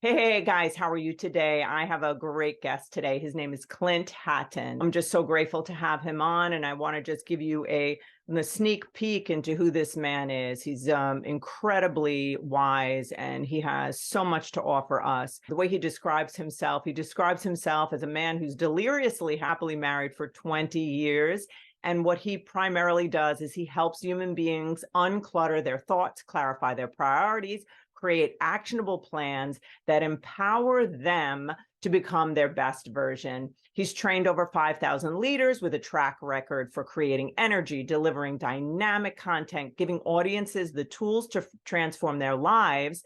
Hey guys, how are you today? I have a great guest today. His name is Clint Hatton. I'm just so grateful to have him on, and I want to just give you the sneak peek into who this man is. He's incredibly wise, and he has so much to offer us. The way he describes himself as a man who's deliriously happily married for 20 years. And what he primarily does is he helps human beings unclutter their thoughts, clarify their priorities, create actionable plans that empower them to become their best version. He's trained over 5,000 leaders with a track record for creating energy, delivering dynamic content, giving audiences the tools to transform their lives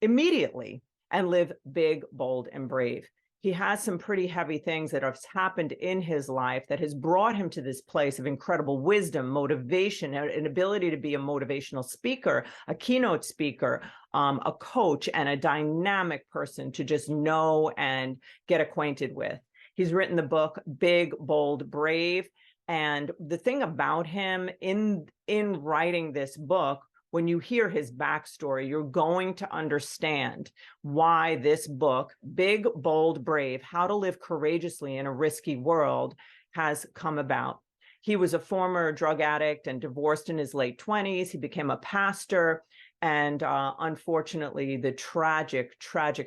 immediately and live big, bold, and brave. He has some pretty heavy things that have happened in his life that has brought him to this place of incredible wisdom, motivation, an ability to be a motivational speaker, a keynote speaker, a coach, and a dynamic person to just know and get acquainted with. He's written the book Big, Bold, Brave. And the thing about him in writing this book, when you hear his backstory, you're going to understand why this book, Big, Bold, Brave, How to Live Courageously in a Risky World, has come about. He was a former drug addict and divorced in his late 20s. He became a pastor. And unfortunately, the tragic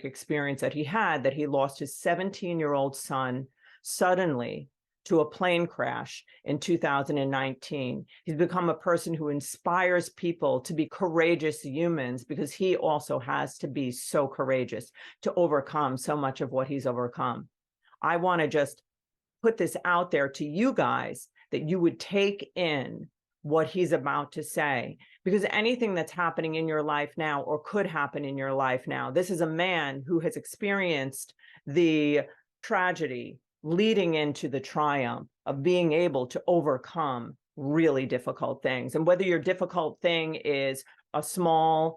experience that he lost his 17-year-old son suddenly to a plane crash in 2019. He's become a person who inspires people to be courageous humans, because he also has to be so courageous to overcome so much of what he's overcome. I want to just put this out there to you guys, that you would take in what he's about to say, because anything that's happening in your life now or could happen in your life now, this is a man who has experienced the tragedy leading into the triumph of being able to overcome really difficult things. And whether your difficult thing is a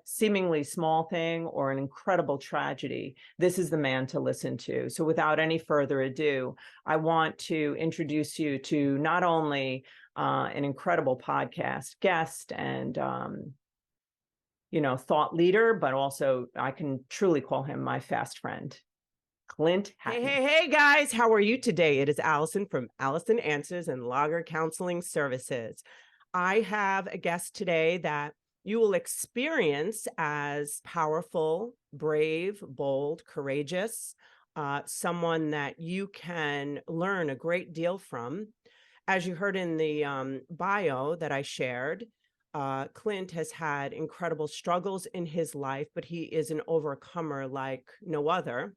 seemingly small thing or an incredible tragedy, this is the man to listen to. So without any further ado, I want to introduce you to not only an incredible podcast guest and thought leader, but also I can truly call him my fast friend, Clint Hatton. Hey, guys, how are you today? It is Allison from Allison Answers and Lager Counseling Services. I have a guest today that you will experience as powerful, brave, bold, courageous, someone that you can learn a great deal from. As you heard in the bio that I shared, Clint has had incredible struggles in his life, but he is an overcomer like no other.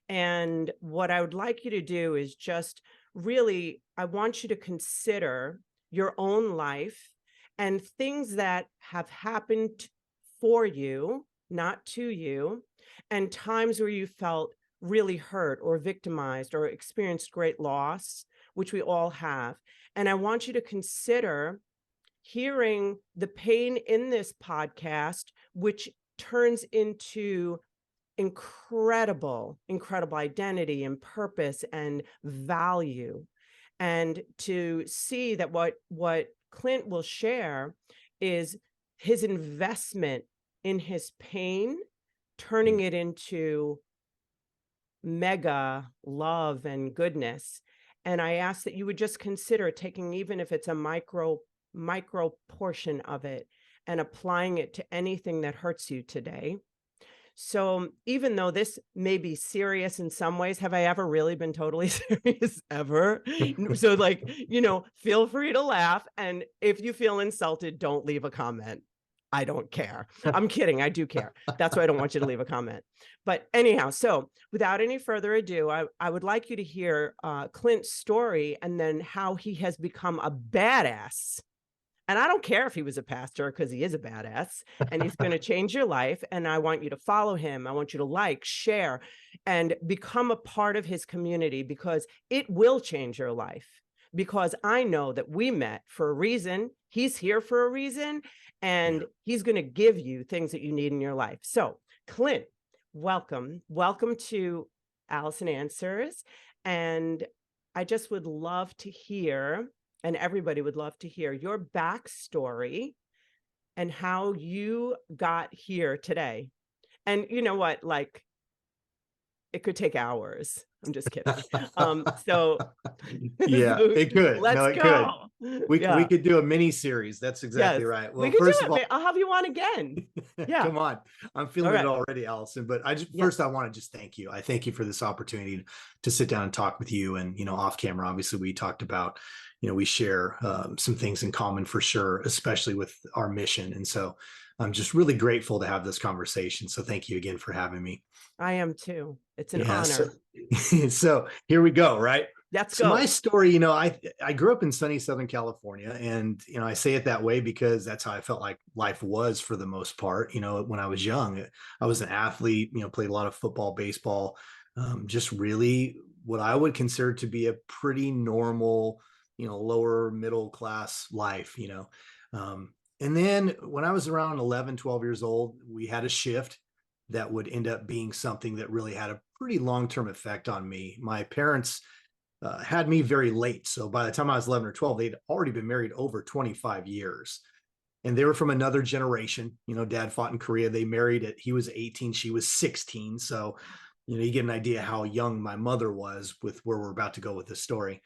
And what I would like you to do is just really, I want you to consider your own life and things that have happened for you, not to you, and times where you felt really hurt or victimized or experienced great loss, which we all have. And I want you to consider hearing the pain in this podcast, which turns into incredible identity and purpose and value. And to see that what Clint will share is his investment in his pain, turning it into mega love and goodness. And I ask that you would just consider taking, even if it's a micro portion of it, and applying it to anything that hurts you today. So even though this may be serious in some ways, have I ever really been totally serious ever? So feel free to laugh. And if you feel insulted, don't leave a comment. I don't care. I'm kidding. I do care. That's why I don't want you to leave a comment. But anyhow, so without any further ado, I would like you to hear Clint's story and then how he has become a badass. And I don't care if he was a pastor, because he is a badass and he's going to change your life. And I want you to follow him. I want you to like, share, and become a part of his community, because it will change your life. Because I know that we met for a reason. He's here for a reason, and he's going to give you things that you need in your life. So Clint, welcome. Welcome to Allison Answers. And I just would love to hear, and everybody would love to hear, your backstory and how you got here today. And you know what, like, It could take hours. I'm just kidding. So Yeah, so it could. No, let's it could. go. We Yeah. could do a mini series. That's exactly Yes. right. We Well, could do first of it. all, I'll have you on again. Yeah. come on. I'm All feeling it right. already, Allison. But Yeah. first I want to just thank you. I thank you for this opportunity to sit down and talk with you. And, off camera, obviously we talked about, we share some things in common for sure, especially with our mission. And so I'm just really grateful to have this conversation. So thank you again for having me. I am too. It's an Yeah. So, honor. so here we go. Right. Let's So my go. story, I grew up in sunny Southern California, and I say it that way because that's how I felt like life was for the most part. When I was young, I was an athlete. Played a lot of football, baseball, just really what I would consider to be a pretty normal, lower middle class life. And then when I was around 11, 12 years old, we had a shift that would end up being something that really had a pretty long term effect on me. My parents had me very late. So by the time I was 11 or 12, they'd already been married over 25 years. And they were from another generation. Dad fought in Korea. They married at, he was 18, she was 16. So, you get an idea how young my mother was with where we're about to go with this story.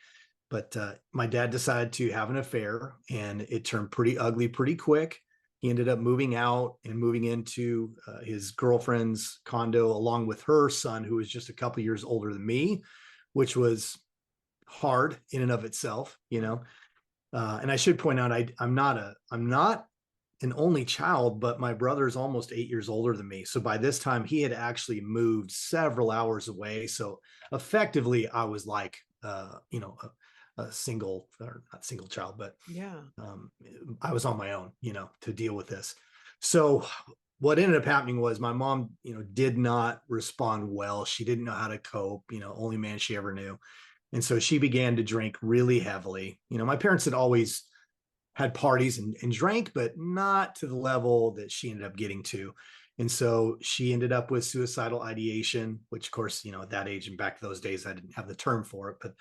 But my dad decided to have an affair, and it turned pretty ugly pretty quick. He ended up moving out and moving into his girlfriend's condo along with her son, who was just a couple years older than me, which was hard in and of itself. And I should point out, I'm not an only child, but my brother is almost 8 years older than me. So by this time, he had actually moved several hours away. So effectively, I was like, a single, or not single child, but Yeah. I was on my own, to deal with this. So what ended up happening was my mom, did not respond well. She didn't know how to cope, only man she ever knew. And so she began to drink really heavily. My parents had always had parties and drank, but not to the level that she ended up getting to. And so she ended up with suicidal ideation, which of course, at that age and back those days, I didn't have the term for it, but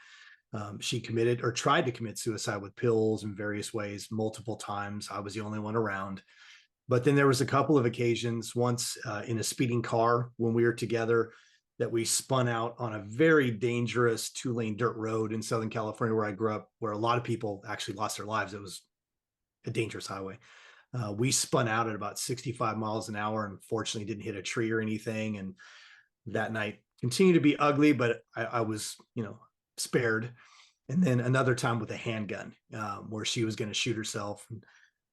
she committed or tried to commit suicide with pills in various ways, multiple times. I was the only one around. But then there was a couple of occasions, once in a speeding car when we were together, that we spun out on a very dangerous 2-lane dirt road in Southern California, where I grew up, where a lot of people actually lost their lives. It was a dangerous highway. We spun out at about 65 miles an hour and fortunately didn't hit a tree or anything. And that night continued to be ugly, but I was, spared. And then another time with a handgun, where she was going to shoot herself. And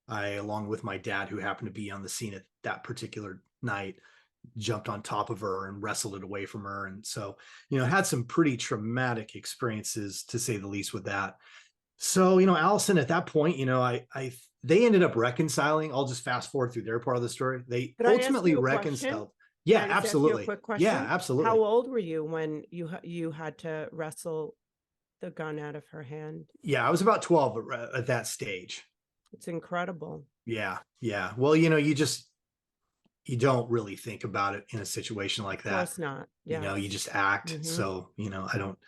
I, along with my dad, who happened to be on the scene at that particular night, jumped on top of her and wrestled it away from her. And so, had some pretty traumatic experiences, to say the least, with that. So, Allison, at that point, they ended up reconciling. I'll just fast forward through their part of the story. They Can I ask ultimately you a question? reconciled. Can Yeah, I just ask you a absolutely. quick Yeah, question? How absolutely. old were you when you had to wrestle the gun out of her hand? Yeah, I was about 12 at that stage. It's incredible. Yeah, yeah. Well, you don't really think about it in a situation like Of that. course not. Yeah. You just act. Hmm. So, I don't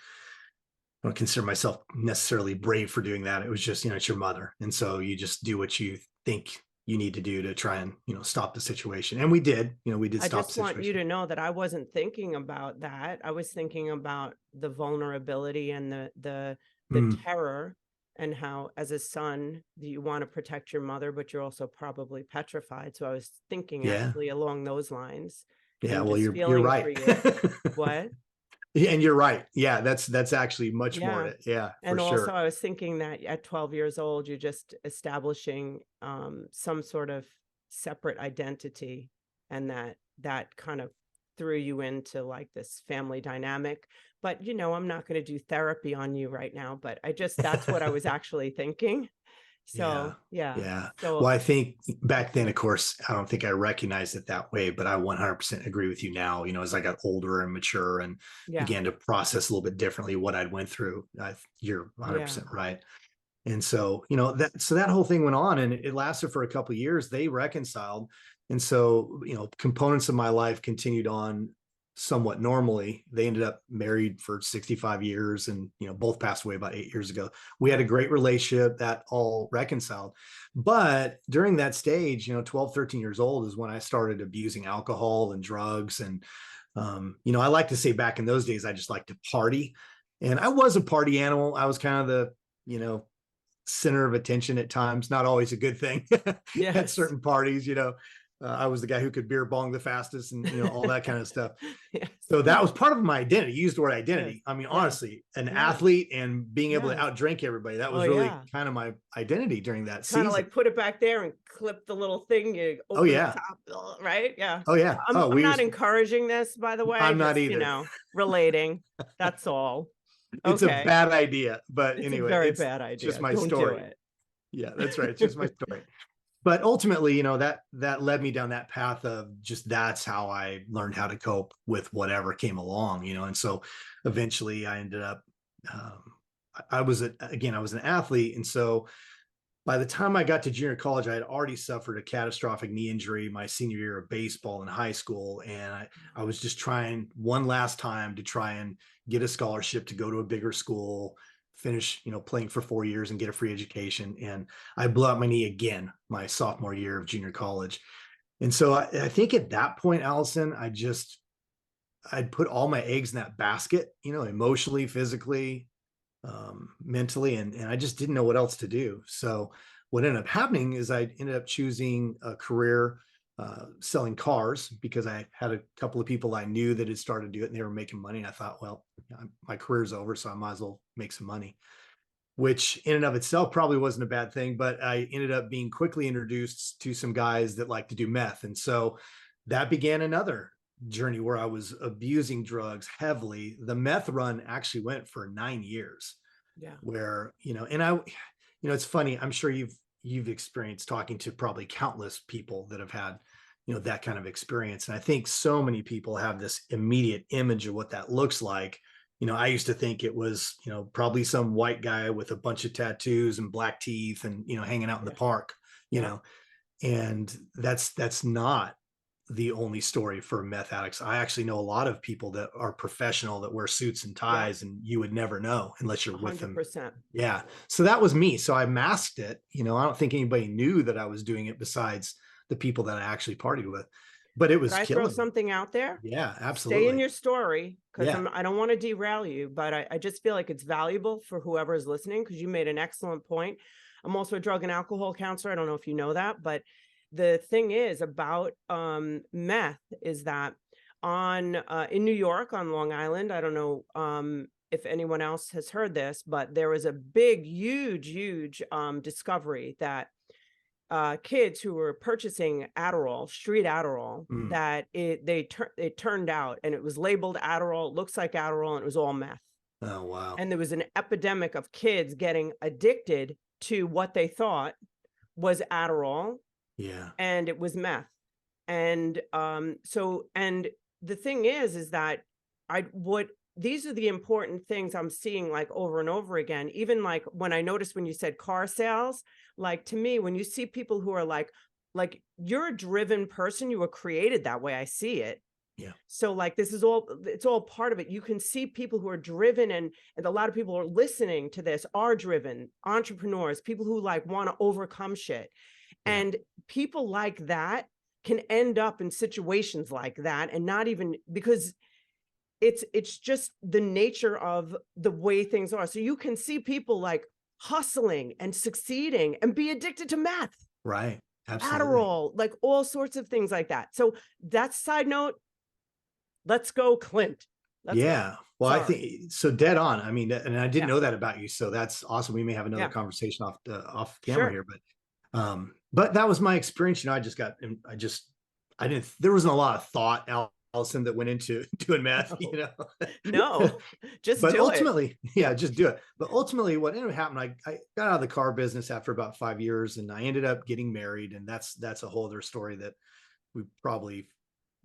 consider myself necessarily brave for doing that. It was just, it's your mother. And so you just do what you think you need to do to try and, stop the situation. And we did, we did I stop the just want you situation. to know that I wasn't thinking about that. I was thinking about the vulnerability and the Mm, terror, and how, as a son, you want to protect your mother, but you're also probably petrified. So I was thinking yeah. actually along those lines Yeah. and Well, just you're feeling for right. you. What? Yeah, and you're right. Yeah. That's actually much more Yeah. it. Yeah, for And also sure. I was thinking that at 12 years old, you're just establishing some sort of separate identity, and that kind of threw you into like this family dynamic. But I'm not going to do therapy on you right now, but that's what I was actually thinking. Yeah. So, yeah. Yeah. Well, So, I think back then, of course, I don't think I recognized it that way, but I 100% agree with you now, as I got older and mature and yeah. began to process a little bit differently what I'd went through. You're Yeah. 100% right. And so, that whole thing went on, and it lasted for a couple of years. They reconciled. And so, components of my life continued on somewhat normally. They ended up married for 65 years and, both passed away about 8 years ago. We had a great relationship that all reconciled. But during that stage, 12, 13 years old is when I started abusing alcohol and drugs. And I like to say back in those days, I just like to party. And I was a party animal. I was kind of the, center of attention at times, not always a good thing at Yes. certain parties. I was the guy who could beer bong the fastest and, all that kind of stuff. Yes. So that was part of my identity. You used the word Yes. identity. I mean, Yes. honestly, an Yes. athlete and being able to Yes. outdrink everybody, that Oh was really yeah. kind of my identity during that Kind of season. like put it back there and clip the little thing, you Oh, open the yeah. top, right? Yeah. Oh, yeah. Oh, I'm we not used, encouraging this, by the way, I'm not just, either. relating. That's all. It's a Okay. bad idea. But It's a anyway, very it's bad just idea. my Don't do story. it. Yeah, that's right. It's just my story. But ultimately, that led me down that path of just that's how I learned how to cope with whatever came along, and so eventually I ended up I was I was an athlete, and so by the time I got to junior college, I had already suffered a catastrophic knee injury my senior year of baseball in high school. And I was just trying one last time to try and get a scholarship to go to a bigger school, finish, playing for 4 years and get a free education. And I blew out my knee again my sophomore year of junior college. And so I think at that point, Allison, I'd put all my eggs in that basket, emotionally, physically, mentally, and I just didn't know what else to do. So what ended up happening is I ended up choosing a career selling cars because I had a couple of people I knew that had started to do it and they were making money. And I thought, well, my career's over, so I might as well make some money, which in and of itself probably wasn't a bad thing. But I ended up being quickly introduced to some guys that like to do meth. And so that began another journey where I was abusing drugs heavily. The meth run actually went for 9 years Yeah. where, and it's funny. I'm sure you've experienced talking to probably countless people that have had, that kind of experience. And I think so many people have this immediate image of what that looks like. I used to think it was, probably some white guy with a bunch of tattoos and black teeth and, hanging out in the Yeah. park, Yeah. and that's not the only story for meth addicts. I actually know a lot of people that are professional that wear suits and Yeah. ties, and you would never know unless you're with them. 100%. Yeah. So that was me. So I masked it. I don't think anybody knew that I was doing it besides the people that I actually partied with, but it Could was I throw killing me. something out there? Yeah, Stay in absolutely. your story, because Yeah. I don't want to derail you, but I just feel like it's valuable for whoever is listening, because you made an excellent point. I'm also a drug and alcohol counselor. I don't know if you know that, but the thing is about meth is that on in New York on Long Island, I don't know if anyone else has heard this, but there was a big, huge discovery that kids who were purchasing Adderall, street Adderall, Mm. that it turned out, and it was labeled Adderall, it looks like Adderall, and it was all meth. Oh, wow. And there was an epidemic of kids getting addicted to what they thought was Adderall, Yeah. and it was meth. And and the thing is that these are the important things I'm seeing like over and over again. Even like when I noticed when you said car sales, like to me, when you see people who are like you're a driven person, you were created that way. I see it. Yeah. So like it's all part of it. You can see people who are driven, and a lot of people are listening to this are driven entrepreneurs, people who like want to overcome shit. Yeah. And people like that can end up in situations like that, and not even because it's just the nature of the way things are. So you can see people like hustling and succeeding and be addicted to meth, Right. Absolutely. Adderall, like all sorts of things like that. So that's side note. Let's go, Clint. Let's go. Yeah. Well, I Sorry. think so, dead on. I mean, and I didn't Yeah. know that about you. So that's awesome. We may have another Yeah. conversation off camera Sure. here, but that was my experience. I didn't, there wasn't a lot of thought, Allison, that went into doing meth, No, just but do it. ultimately, yeah, just do it. But ultimately what ended up happening, I got out of the car business after about 5 years and I ended up getting married. And that's a whole other story that we probably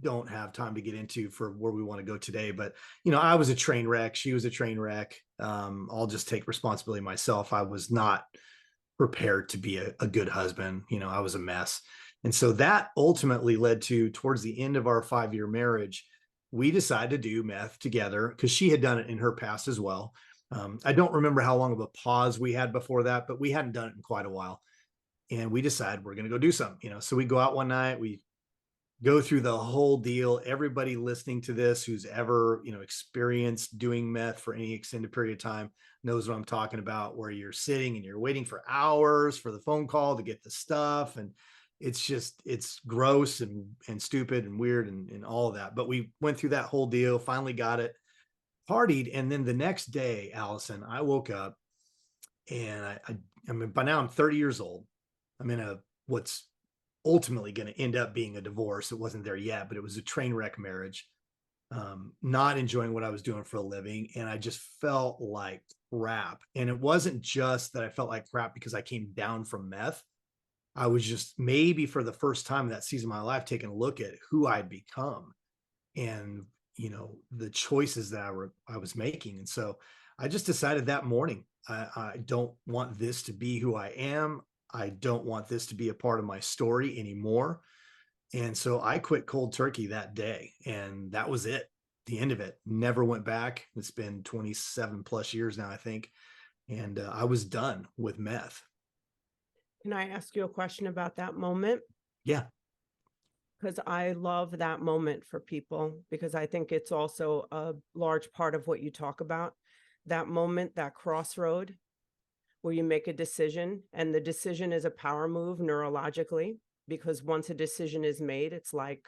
don't have time to get into for where we want to go today. But, I was a train wreck. She was a train wreck. I'll just take responsibility myself. I was not prepared to be a good husband. I was a mess. And so that ultimately led to, towards the end of our 5-year marriage, we decided to do meth together because she had done it in her past as well. I don't remember how long of a pause we had before that, but we hadn't done it in quite a while. And we decided we're going to go do something, so we go out one night, we go through the whole deal. Everybody listening to this who's ever, experienced doing meth for any extended period of time knows what I'm talking about, where you're sitting and you're waiting for hours for the phone call to get the stuff. And it's gross and stupid and weird and all of that. But we went through that whole deal, finally got it, partied. And then the next day, Allison, I woke up and I mean, by now I'm 30 years old. I'm in what's ultimately going to end up being a divorce. It wasn't there yet, but it was a train wreck marriage. Not enjoying what I was doing for a living. And I just felt like crap. And it wasn't just that I felt like crap because I came down from meth. I was just maybe for the first time in that season of my life taking a look at who I'd become and, the choices that I was making. And so I just decided that morning, I don't want this to be who I am. I don't want this to be a part of my story anymore. And so I quit cold turkey that day. And that was it. The end of it. Never went back. It's been 27 plus years now, I think. And I was done with meth. Can I ask you a question about that moment? Yeah. Because I love that moment for people, because I think it's also a large part of what you talk about. That moment, that crossroad where you make a decision, and the decision is a power move neurologically, because once a decision is made, it's like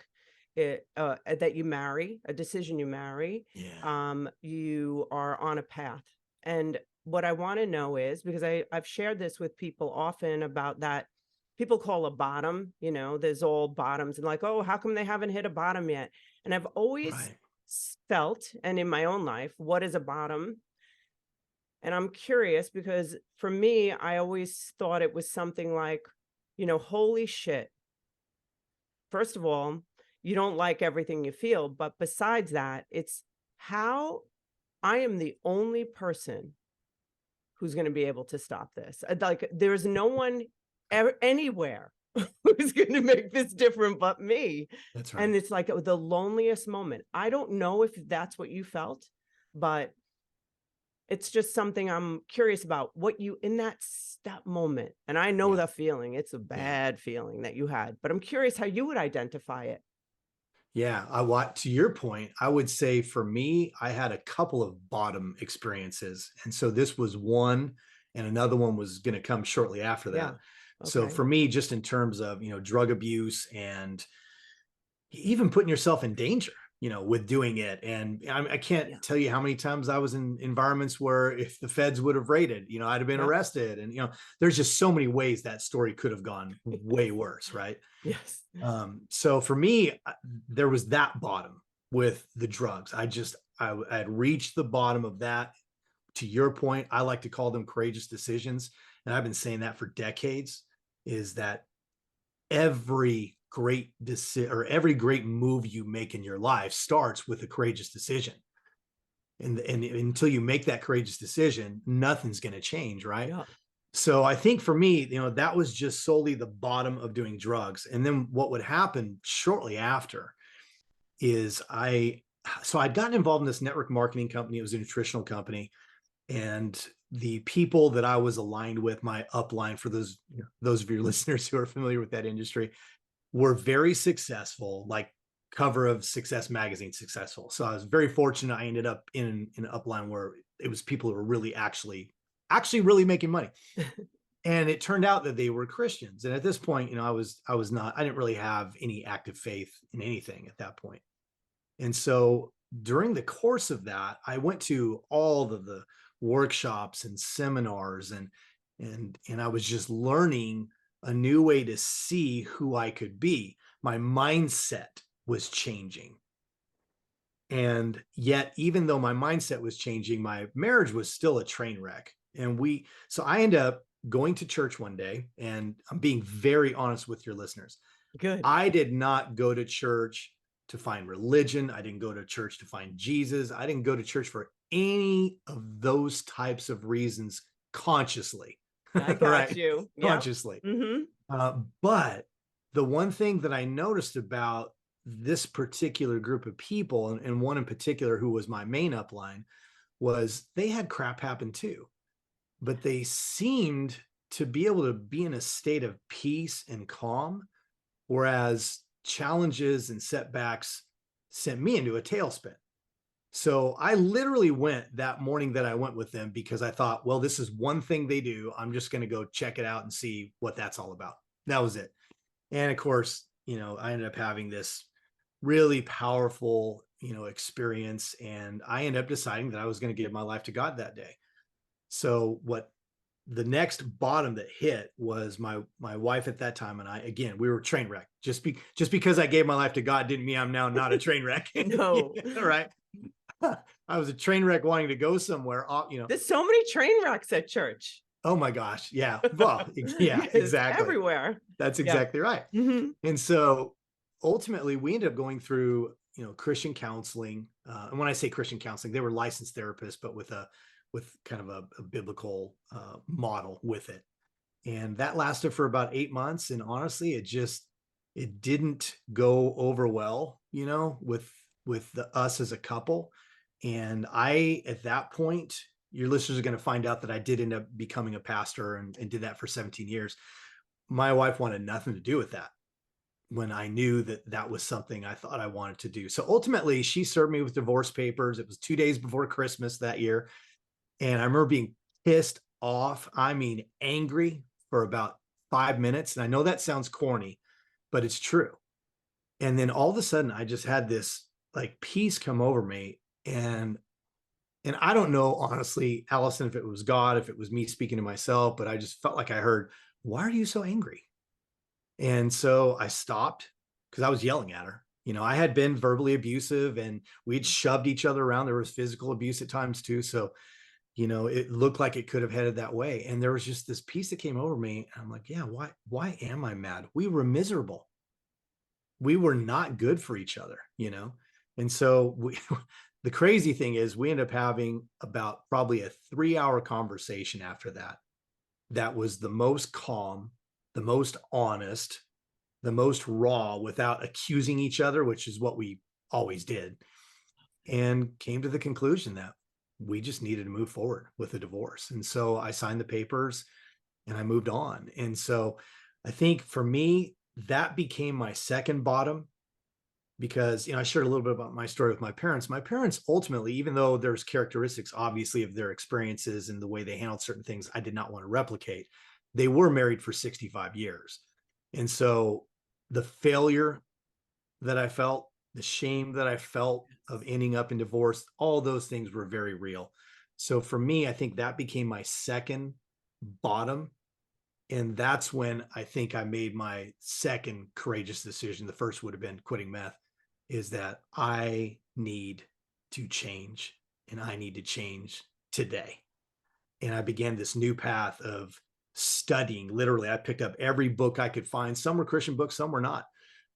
that you marry, a decision you marry, Yeah. you are on a path. And what I want to know is, because I've shared this with people often about that, people call a bottom, there's all bottoms, and like, oh, how come they haven't hit a bottom yet? And I've always Right. felt, and in my own life, what is a bottom? And I'm curious because for me, I always thought it was something like, holy shit. First of all, you don't like everything you feel. But besides that, it's how I am the only person who's going to be able to stop this. Like, there's no one anywhere who's going to make this different but me. That's right. And it's like the loneliest moment. I don't know if that's what you felt, but it's just something I'm curious about, what you in that moment. And I know Yeah. the feeling, it's a Yeah. bad feeling that you had, but I'm curious how you would identify it. Yeah, I want to your point, I would say for me, I had a couple of bottom experiences. And so this was one, and another one was going to come shortly after Yeah. that. So Okay. for me, just in terms of, drug abuse and even putting yourself in danger, with doing it. And I Yeah. can't tell you how many times I was in environments where if the feds would have raided, I'd have been Yep. arrested. And, there's just so many ways that story could have gone way worse. Right. Yes. So for me, there was that bottom with the drugs. I had reached the bottom of that. To your point, I like to call them courageous decisions. And I've been saying that for decades, is that every great decision or every great move you make in your life starts with a courageous decision. And until you make that courageous decision, nothing's going to change. Right. Yeah. So I think for me, that was just solely the bottom of doing drugs. And then what would happen shortly after is I'd gotten involved in this network marketing company. It was a nutritional company. And the people that I was aligned with, my upline, for those of your listeners who are familiar with that industry, were very successful, like cover of Success magazine successful. So I was very fortunate. I ended up in an upline where it was people who were really actually really making money. And it turned out that they were Christians. And at this point, I didn't really have any active faith in anything at that point. And so during the course of that, I went to all of the workshops and seminars, and I was just learning a new way to see who I could be. My mindset was changing. And yet, even though my mindset was changing, my marriage was still a train wreck. So I end up going to church one day, and I'm being very honest with your listeners. Good. I did not go to church to find religion. I didn't go to church to find Jesus. I didn't go to church for any of those types of reasons consciously, I got right? you. Yep. Consciously. Mm-hmm. But the one thing that I noticed about this particular group of people, and one in particular who was my main upline, was they had crap happen too, but they seemed to be able to be in a state of peace and calm. Whereas challenges and setbacks sent me into a tailspin. So I literally went that morning that I went with them because I thought, well, this is one thing they do. I'm just going to go check it out and see what that's all about. That was it. And of course, I ended up having this really powerful, experience. And I ended up deciding that I was going to give my life to God that day. So what the next bottom that hit was my wife at that time and I, again, we were train wreck. Just because I gave my life to God didn't mean I'm now not a train wreck. No. Right. I was a train wreck wanting to go somewhere, There's so many train wrecks at church. Oh my gosh. Yeah. Well, yeah, Yes, exactly. everywhere. That's exactly right. And so ultimately we ended up going through, Christian counseling. And when I say Christian counseling, they were licensed therapists, but with kind of a biblical model with it. And that lasted for about 8 months. And honestly, it didn't go over well, with us as a couple. And at that point, your listeners are going to find out that I did end up becoming a pastor and did that for 17 years. My wife wanted nothing to do with that when I knew that that was something I thought I wanted to do. So ultimately, she served me with divorce papers. It was 2 days before Christmas that year. And I remember being pissed off. I mean, angry for about 5 minutes. And I know that sounds corny, but it's true. And then all of a sudden, I just had this like peace come over me. And I don't know, honestly, Allison, if it was God, if it was me speaking to myself, but I just felt like I heard, why are you so angry? And so I stopped because I was yelling at her. I had been verbally abusive and we'd shoved each other around. There was physical abuse at times too. So, it looked like it could have headed that way. And there was just this peace that came over me. And I'm like, yeah, why am I mad? We were miserable. We were not good for each other, And so the crazy thing is we ended up having about probably a 3-hour conversation after that. That was the most calm, the most honest, the most raw without accusing each other, which is what we always did. And came to the conclusion that we just needed to move forward with a divorce. And so I signed the papers and I moved on. And so I think for me, that became my second bottom because, I shared a little bit about my story with my parents. My parents ultimately, even though there's characteristics, obviously, of their experiences and the way they handled certain things, I did not want to replicate. They were married for 65 years. And so the failure that I felt, the shame that I felt of ending up in divorce, all those things were very real. So for me, I think that became my second bottom. And that's when I think I made my second courageous decision. The first would have been quitting meth, is that I need to change and I need to change today. And I began this new path of studying. Literally, I picked up every book I could find. Some were Christian books, some were not,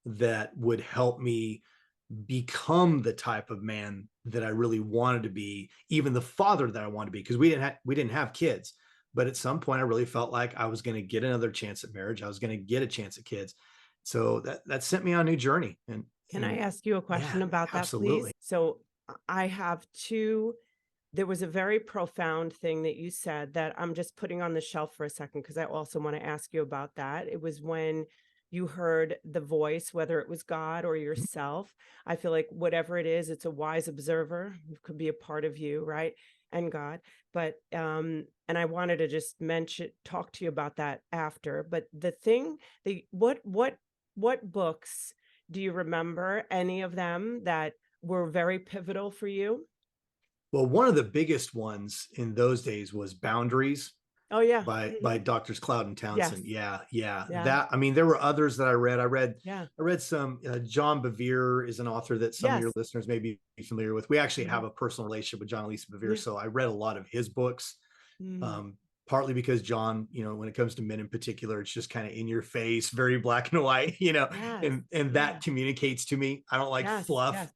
that would help me become the type of man that I really wanted to be, even the father that I wanted to be, because we didn't have kids. But at some point, I really felt like I was going to get another chance at marriage. I was going to get a chance at kids. So that sent me on a new journey. And can I ask you a question about that, absolutely. please? So I have two. There was a very profound thing that you said that I'm just putting on the shelf for a second because I also want to ask you about that. It was when you heard the voice, whether it was God or yourself. I feel like whatever it is, it's a wise observer. It could be a part of you, right? And God. But and I wanted to just talk to you about that after. But the thing, what books do you remember, any of them that were very pivotal for you? Well, one of the biggest ones in those days was Boundaries. Oh yeah. By Doctors Cloud and Townsend. Yes. Yeah. Yeah. There were others that I read. I read some, John Bevere is an author that some of your listeners may be familiar with. We actually have a personal relationship with John and Lisa Bevere. So I read a lot of his books, partly because John, when it comes to men in particular, it's just kind of in your face, very black and white, and that communicates to me. I don't like fluff,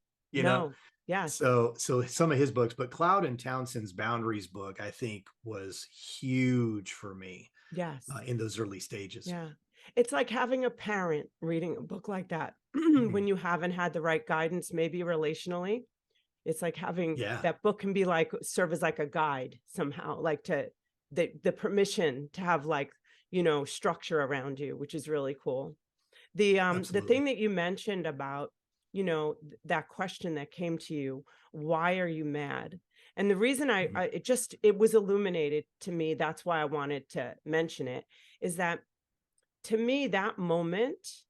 So some of his books, but Cloud and Townsend's Boundaries book, I think, was huge for me. Yes. In those early stages. Yeah. It's like having a parent reading a book like that when you haven't had the right guidance, maybe relationally. It's like having that book can be like serve as like a guide somehow, like to the permission to have like, structure around you, which is really cool. The Absolutely. thing that you mentioned about, that question that came to you, why are you mad? And the reason Mhm. it was illuminated to me, that's why I wanted to mention it, is that to me, that moment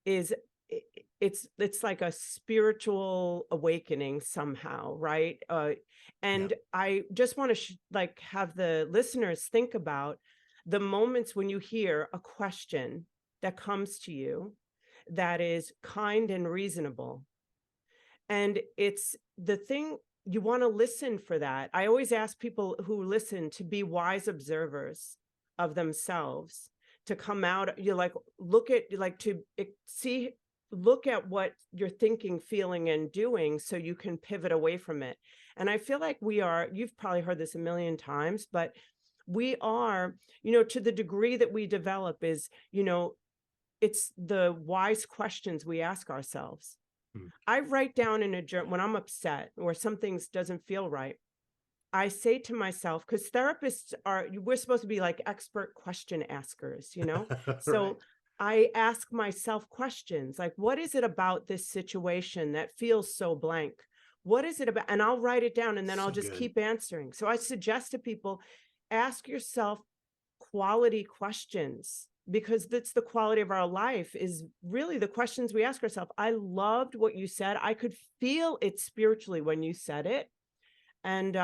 is I it's like a spiritual awakening somehow, right? Yeah. And I just wanna like, have the listeners think about the moments when you hear a question that comes to you that is kind and reasonable, and it's the thing you wanna listen for that. I always ask people who listen to be wise observers of themselves, to come out you like, look at like, to see look at what you're thinking, feeling, and doing so you can pivot away from it. And I feel like you've probably heard this a million times, but we are, to the degree that we develop is, it's the wise questions we ask ourselves. Mm. I write down in a journal when I'm upset or something doesn't feel right. I say to myself, because therapists we're supposed to be like expert question askers. Right. So I ask myself questions like, what is it about this situation that feels so blank? What is it about? And I'll write it down and then I'll So just good. keep answering. So I suggest to people, ask yourself quality questions because that's the quality of our life is really the questions we ask ourselves. I loved what you said. I could feel it spiritually when you said it. And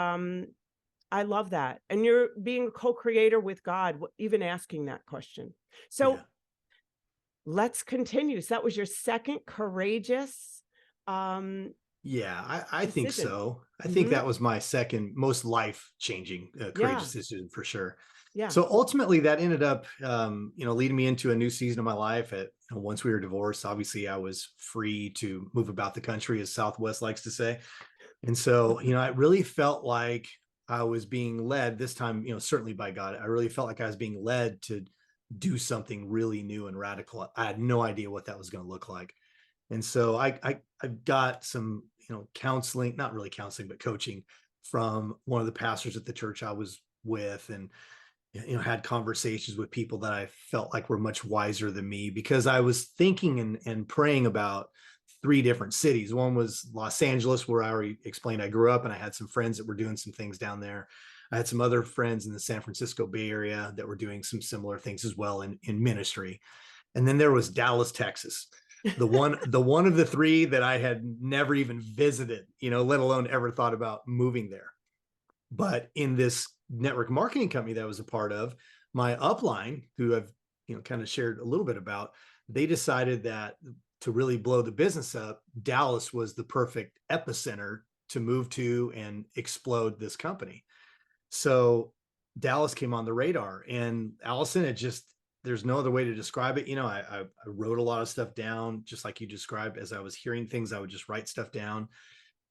I love that. And you're being a co-creator with God, even asking that question. Yeah. So let's continue. So that was your second courageous um Yeah, I think decision. so. I think Hmm. that was my second most life-changing, Yeah. courageous decision for sure. Yeah. So ultimately, that ended up, leading me into a new season of my life. Once we were divorced, obviously, I was free to move about the country, as Southwest likes to say. And so, I really felt like I was being led this time, certainly by God. I really felt like I was being led to do something really new and radical. I had no idea what that was going to look like. And so I got some, counseling, not really counseling, but coaching from one of the pastors at the church I was with, and had conversations with people that I felt like were much wiser than me, because I was thinking and praying about three different cities. One was Los Angeles, where I already explained I grew up, and I had some friends that were doing some things down there. I had some other friends in the San Francisco Bay Area that were doing some similar things as well in ministry. And then there was Dallas, Texas, the one of the three that I had never even visited, let alone ever thought about moving there. But in this network marketing company that I was a part of, my upline, who I've kind of shared a little bit about, they decided that to really blow the business up, Dallas was the perfect epicenter to move to and explode this company. So Dallas came on the radar, and Allison, it just, there's no other way to describe it. I wrote a lot of stuff down, just like you described. As I was hearing things, I would just write stuff down,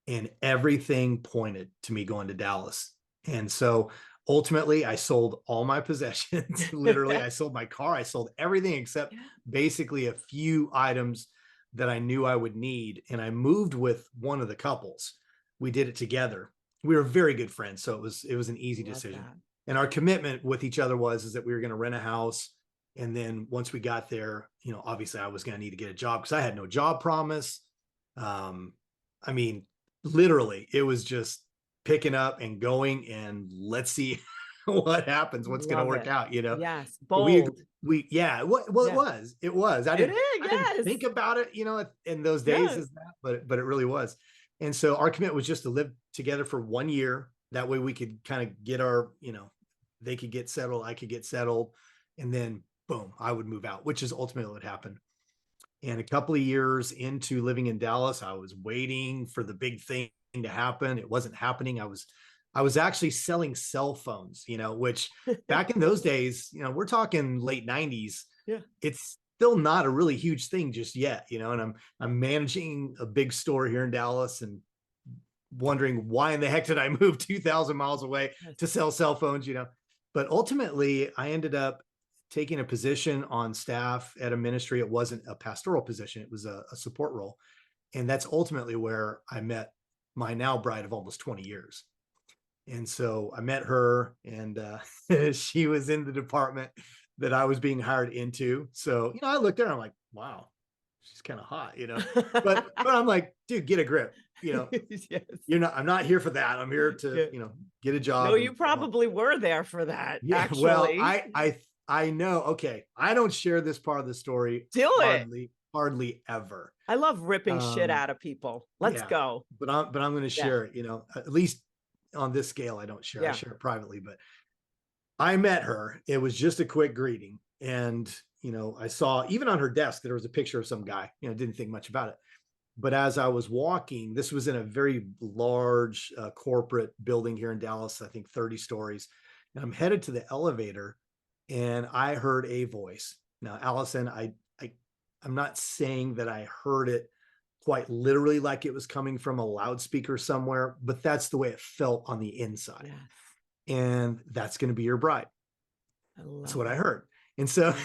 and everything pointed to me going to Dallas. And so ultimately, I sold all my possessions. Literally, I sold my car, I sold everything except Yeah. basically a few items that I knew I would need. And I moved with one of the couples. We did it together. We were very good friends, so it was an easy Love decision. that. And our commitment with each other was is that we were going to rent a house. And then once we got there, obviously I was going to need to get a job because I had no job promise. Um, I mean, literally, it was just picking up and going, and let's see what happens, what's going to Love work it. out. Yes. We Bold. yeah, well, it Yeah. was, I It didn't is. I didn't think Yes. about it, in those days Yes. as that, but it really was. And so our commitment was just to live together for 1 year. That way we could kind of get our, they could get settled, I could get settled, and then boom, I would move out, which is ultimately what happened. And a couple of years into living in Dallas, I was waiting for the big thing to happen. It wasn't happening. I was actually selling cell phones, which back in those days, we're talking late 90s. Yeah. It's still not a really huge thing just yet, and I'm managing a big store here in Dallas, and wondering why in the heck did I move 2,000 miles away Yes. to sell cell phones. But ultimately, I ended up taking a position on staff at a ministry. It wasn't a pastoral position, it was a support role. And that's ultimately where I met my now bride of almost 20 years. And so I met her, and she was in the department that I was being hired into. So, I looked at her, I'm like, wow, she's kind of hot, but I'm like, dude, get a grip. Yes. I'm not here for that. I'm here to, Yeah. get a No, job you and go home. probably were there for that, Yeah. Well, actually. I know. Okay. I don't share this part of the story Do it. hardly ever. I love ripping shit Um, out of people. Let's yeah, go. but I'm going to Yeah. share it, at least on this scale. I don't share, I Yeah. share it privately, but I met her. It was just a quick greeting. And, I saw even on her desk, there was a picture of some guy, didn't think much about it. But as I was walking, this was in a very large corporate building here in Dallas, I think 30 stories. And I'm headed to the elevator and I heard a voice. Now, Allison, I'm not saying that I heard it quite literally like it was coming from a loudspeaker somewhere, but that's the way it felt on the inside. Yes. And that's going to be your bride. I That's love what I it. heard. And so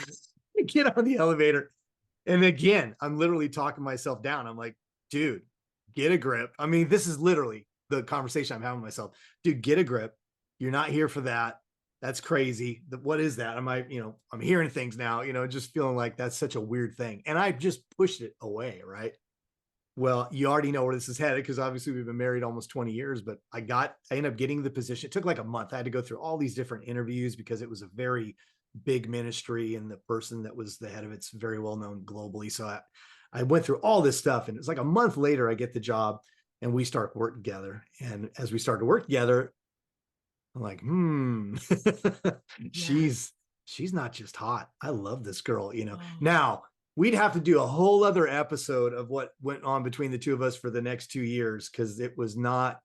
I get on the elevator. And again, I'm literally talking myself down. I'm like, dude, get a grip. I mean, this is literally the conversation I'm having with myself. Dude, get a grip. You're not here for that. That's crazy. What is that? I'm hearing things now, just feeling like that's such a weird thing. And I just pushed it away. Right. Well, you already know where this is headed because obviously we've been married almost 20 years, but I ended up getting the position. It took like a month. I had to go through all these different interviews because it was a very big ministry and the person that was the head of it's very well known globally. So I went through all this stuff and it's like a month later, I get the job and we start working together. And as we started to work together, I'm like, Yeah. she's not just hot. I love this girl, Oh, Now, we'd have to do a whole other episode of what went on between the two of us for the next 2 years because it was not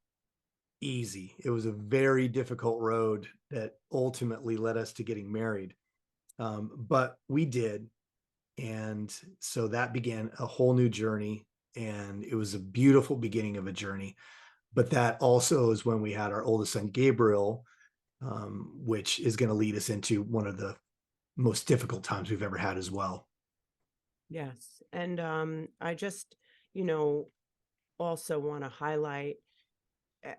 easy. It was a very difficult road that ultimately led us to getting married. But we did. And so that began a whole new journey. And it was a beautiful beginning of a journey. But that also is when we had our oldest son, Gabriel, which is going to lead us into one of the most difficult times we've ever had as well. yes. And I just, also want to highlight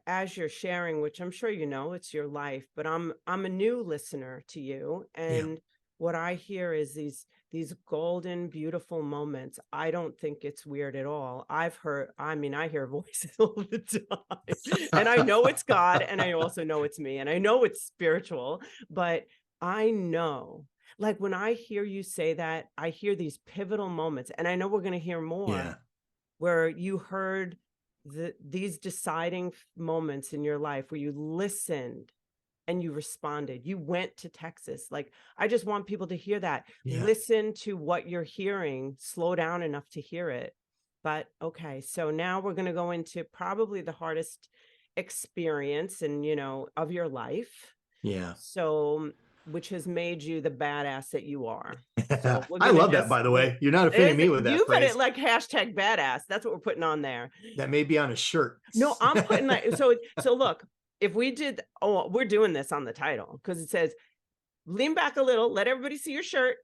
as you're sharing, which I'm sure it's your life, but I'm a new listener to you, Yeah. and what I hear is these golden, beautiful moments. I don't think it's weird at all. I hear voices all the time, and I know it's God, and I also know it's me, and I know it's spiritual, but I know. Like when I hear you say that, I hear these pivotal moments, and I know we're going to hear more Yeah. where you heard these deciding moments in your life where you listened and you responded. You went to Texas. Like, I just want people to hear that. Yeah. Listen to what you're hearing, slow down enough to hear it. But okay, so now we're going to go into probably the hardest experience and, of your life. Yeah. So, which has made you the badass that you are. So we're I gonna love that, just by the way. You're not offending me with that you put it phrase. like hashtag badass. That's what we're putting on there. That may be on a shirt. No, I'm putting like so look, if we did we're doing this on the title because it says lean back a little, let everybody see your shirt.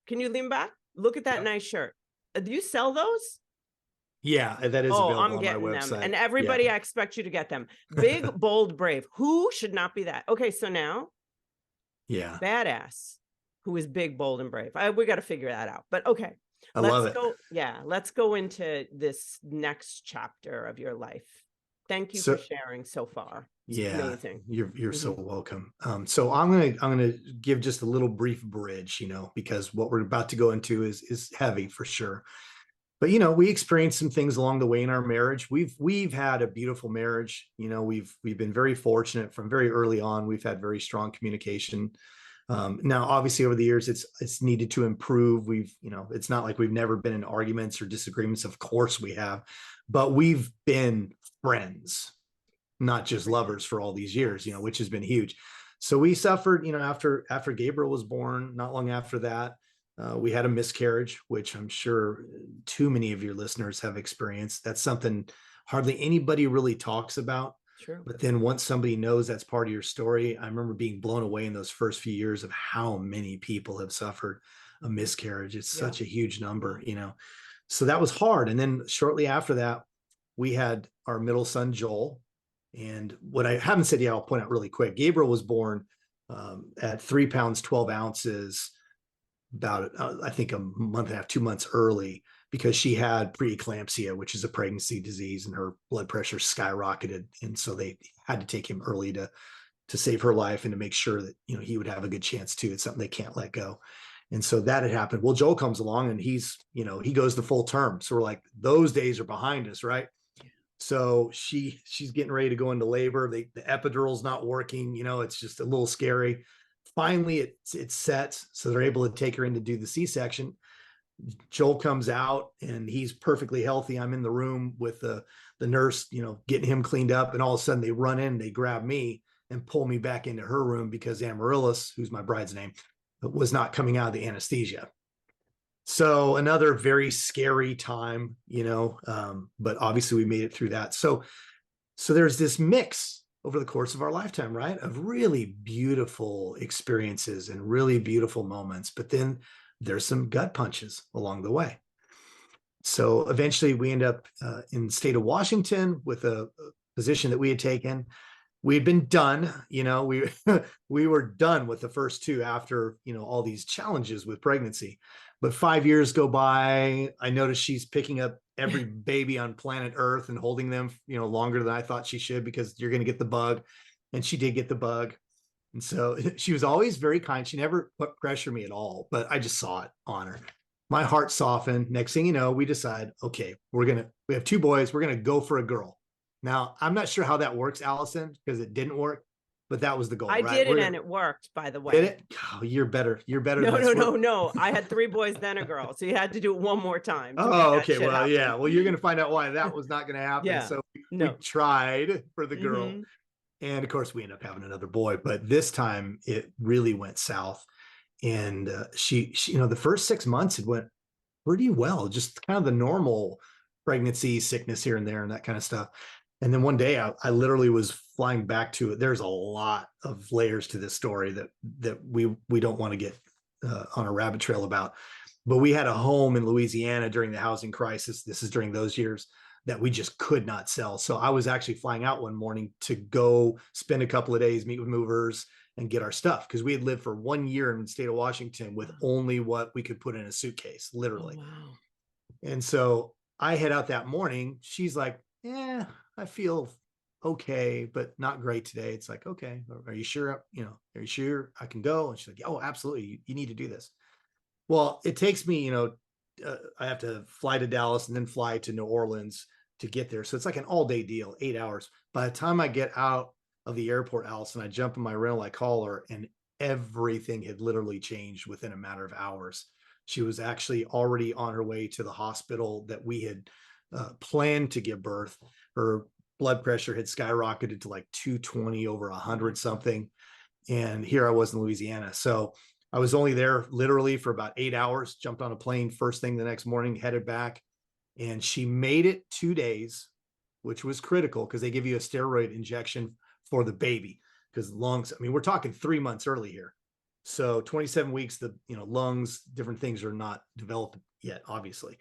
Can you lean back? Look at that Yep. nice shirt. Do you sell those? Yeah, that is Oh, available I'm on my getting them. website. And Yeah. everybody, I expect you to get them. Big, bold, brave. Who should not be that? Okay, so now Yeah. badass, who is big, bold, and brave. We got to figure that out. But okay, I love it. let's go into this next chapter of your life. Thank you for So sharing so far. It's yeah, amazing. you're so welcome. So I'm gonna give just a little brief bridge, because what we're about to go into is heavy for sure. But we experienced some things along the way in our marriage. We've had a beautiful marriage. We've been very fortunate from very early on. We've had very strong communication. Now, obviously, over the years, it's needed to improve. It's not like we've never been in arguments or disagreements. Of course, we have, but we've been friends, not just lovers, for all these years. Which has been huge. So we suffered. After Gabriel was born, not long after that, we had a miscarriage, which I'm sure too many of your listeners have experienced. That's something hardly anybody really talks about. True. But then once somebody knows that's part of your story, I remember being blown away in those first few years of how many people have suffered a miscarriage. It's such a huge number, So that was hard. And then shortly after that, we had our middle son, Joel. And what I haven't said yet, I'll point out really quick. Gabriel was born at 3 pounds, 12 ounces. about, I think a month and a half, 2 months early, because she had preeclampsia, which is a pregnancy disease, and her blood pressure skyrocketed. And so they had to take him early to save her life and to make sure that, he would have a good chance too. It's something they can't let go. And so that had happened. Well, Joel comes along and he goes the full term. So we're like, those days are behind us, right? So she's getting ready to go into labor. The epidural's not working. It's just a little scary. Finally, it sets, so they're able to take her in to do the C-section. Joel comes out and he's perfectly healthy. I'm in the room with the nurse, getting him cleaned up, and all of a sudden they run in, they grab me and pull me back into her room because Amárillys, who's my bride's name, was not coming out of the anesthesia. So another very scary time, but obviously we made it through that. So there's this mix over the course of our lifetime, right, of really beautiful experiences and really beautiful moments, but then there's some gut punches along the way. So eventually we end up in the state of Washington with a position that we had taken. We had been done, we were done with the first two after, all these challenges with pregnancy. But 5 years go by. I noticed she's picking up every baby on planet Earth and holding them, longer than I thought she should, because you're going to get the bug. And she did get the bug. And so she was always very kind. She never put pressure me at all, but I just saw it on her. My heart softened. Next thing you know, we decide, okay, we have 2 boys. We're going to go for a girl. Now, I'm not sure how that works, Allison, because it didn't work, but that was the goal. I right? did it and it worked, by the way. Did it? Oh, you're better. You're better. No. I had 3 boys, then a girl. So you had to do it one more time. Oh, okay. Well, happen. Yeah. Well, you're going to find out why that was not going to happen. Yeah. So we tried for the girl. Mm-hmm. And of course, we ended up having another boy. But this time it really went south. And she, the first 6 months, it went pretty well. Just kind of the normal pregnancy sickness here and there and that kind of stuff. And then one day I literally was flying back to it. There's a lot of layers to this story that we don't want to get on a rabbit trail about. But we had a home in Louisiana during the housing crisis. This is during those years that we just could not sell. So I was actually flying out one morning to go spend a couple of days, meet with movers, and get our stuff, because we had lived for 1 year in the state of Washington with only what we could put in a suitcase, literally. Oh, wow. And so I head out that morning. She's like, yeah, I feel okay, but not great today. It's like, okay, are you sure? Are you sure I can go? And she's like, oh, absolutely. You need to do this. Well, it takes me, I have to fly to Dallas and then fly to New Orleans to get there. So it's like an all-day deal, 8 hours. By the time I get out of the airport, Allison, I jump in my rental, I call her, and everything had literally changed within a matter of hours. She was actually already on her way to the hospital that we had planned to give birth. Her blood pressure had skyrocketed to like 220 over 100 something. And here I was in Louisiana. So I was only there literally for about 8 hours, jumped on a plane first thing the next morning, headed back. And she made it 2 days, which was critical because they give you a steroid injection for the baby, because lungs, we're talking 3 months early here. So 27 weeks, the lungs, different things are not developed yet, obviously.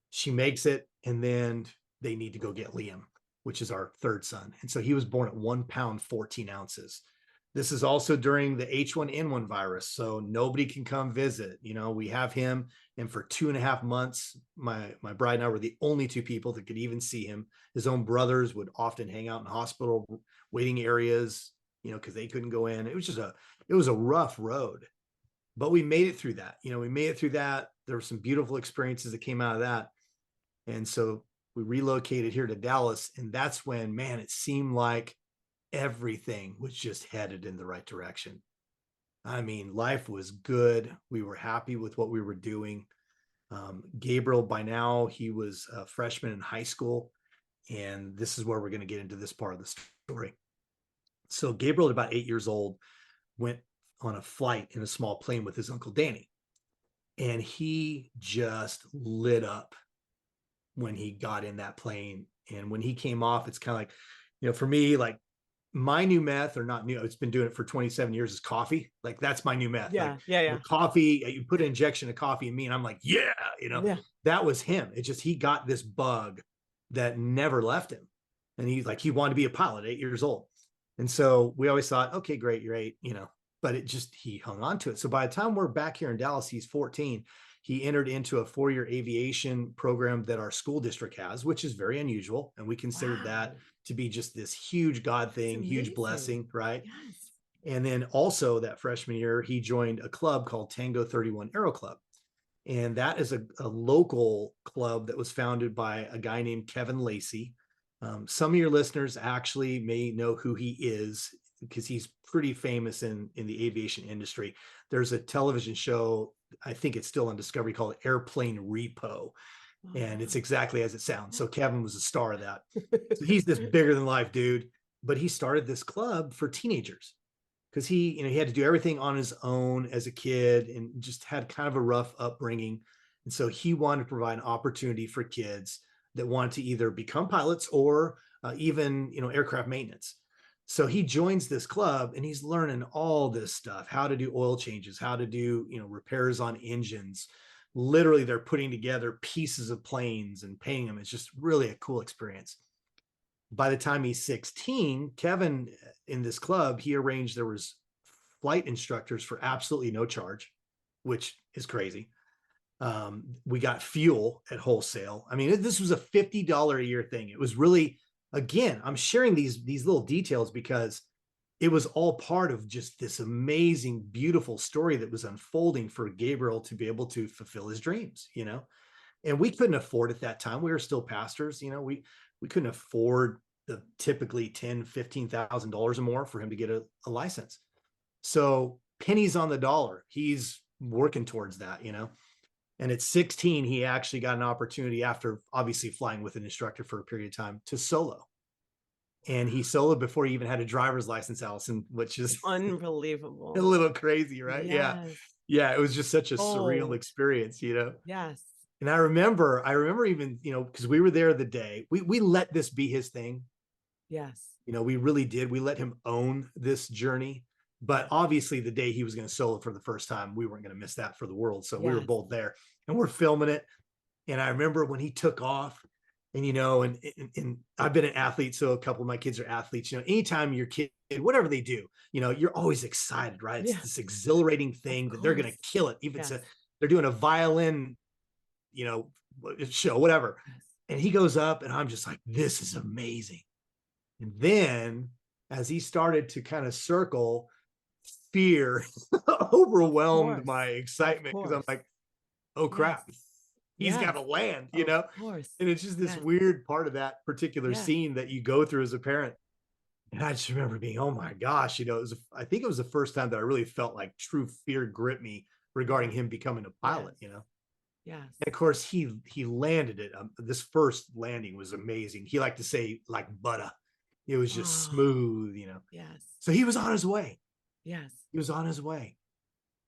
She makes it, and then they need to go get Liam, which is our 3rd son. And so he was born at 1 pound, 14 ounces. This is also during the H1N1 virus. So nobody can come visit. We have him. And for 2.5 months, my bride and I were the only 2 people that could even see him. His own brothers would often hang out in hospital waiting areas, because they couldn't go in. It was a rough road, but we made it through that. We made it through that. There were some beautiful experiences that came out of that. And so we relocated here to Dallas. And that's when, man, it seemed like everything was just headed in the right direction. Life was good. We were happy with what we were doing. Gabriel, by now, he was a freshman in high school. And this is where we're going to get into this part of the story. So Gabriel, at about 8 years old, went on a flight in a small plane with his uncle Danny. And he just lit up when he got in that plane. And when he came off, it's kind of like, for me, like, my new meth, or not new, it's been doing it for 27 years, is coffee. Like, that's my new meth. Yeah. Like, yeah. Coffee, you put an injection of coffee in me and I'm like, yeah, that was him. It's just, he got this bug that never left him. And he wanted to be a pilot at 8 years old. And so we always thought, okay, great. You're 8, but he hung on to it. So by the time we're back here in Dallas, he's 14. He entered into a 4-year aviation program that our school district has, which is very unusual. And we considered that Wow. to be just this huge God That's thing, huge amazing. blessing, right? Yes. And then also that freshman year, he joined a club called Tango 31 Aero Club. And that is a local club that was founded by a guy named Kevin Lacey. Some of your listeners actually may know who he is because he's pretty famous in the aviation industry. There's a television show, I think it's still on Discovery, called Airplane Repo. And it's exactly as it sounds. So Kevin was a star of that. So he's this bigger than life dude, but he started this club for teenagers because he had to do everything on his own as a kid and just had kind of a rough upbringing. And so he wanted to provide an opportunity for kids that wanted to either become pilots or even, aircraft maintenance. So he joins this club and he's learning all this stuff, how to do oil changes, how to do, repairs on engines. Literally, they're putting together pieces of planes and painting them. It's just really a cool experience. By the time he's 16, Kevin in this club, he arranged there was flight instructors for absolutely no charge, which is crazy. We got fuel at wholesale. I mean, this was a $50 a year thing. It was really, again, I'm sharing these little details because it was all part of just this amazing, beautiful story that was unfolding for Gabriel to be able to fulfill his dreams, and we couldn't afford at that time. We were still pastors, we couldn't afford the typically $10,000-$15,000 or more for him to get a license. So pennies on the dollar, he's working towards that, And at 16, he actually got an opportunity after obviously flying with an instructor for a period of time to solo. And he soloed before he even had a driver's license, Allison, which is Unbelievable. a little crazy, right? Yes. Yeah. It was just such a surreal Oh, experience, yes. And I remember even, because we were there the day, we let this be his thing. Yes. We really did. We let him own this journey. But obviously, the day he was going to solo for the first time, we weren't going to miss that for the world. So we were Yes. both there and we're filming it. And I remember when he took off, and and I've been an athlete, so a couple of my kids are athletes. Anytime your kid, whatever they do, you're always excited, right? It's Yeah. this exhilarating thing Of that they're going to course. kill it. Even Yes. they're doing a violin, show, whatever. Yes. And he goes up, and I'm just like, this is amazing. And then as he started to kind of circle, fear overwhelmed my excitement because I'm like, oh crap, Yes. he's Yes. got to land, Of course. And it's just this Yes. weird part of that particular Yes. scene that you go through as a parent. And I just remember being, oh my gosh, I think it was the first time that I really felt like true fear grip me regarding him becoming a pilot, Yes. Yes. And of course, he landed it. This first landing was amazing. He liked to say like butter. It was just Oh, smooth, yes. So he was on his way. Yes. He was on his way.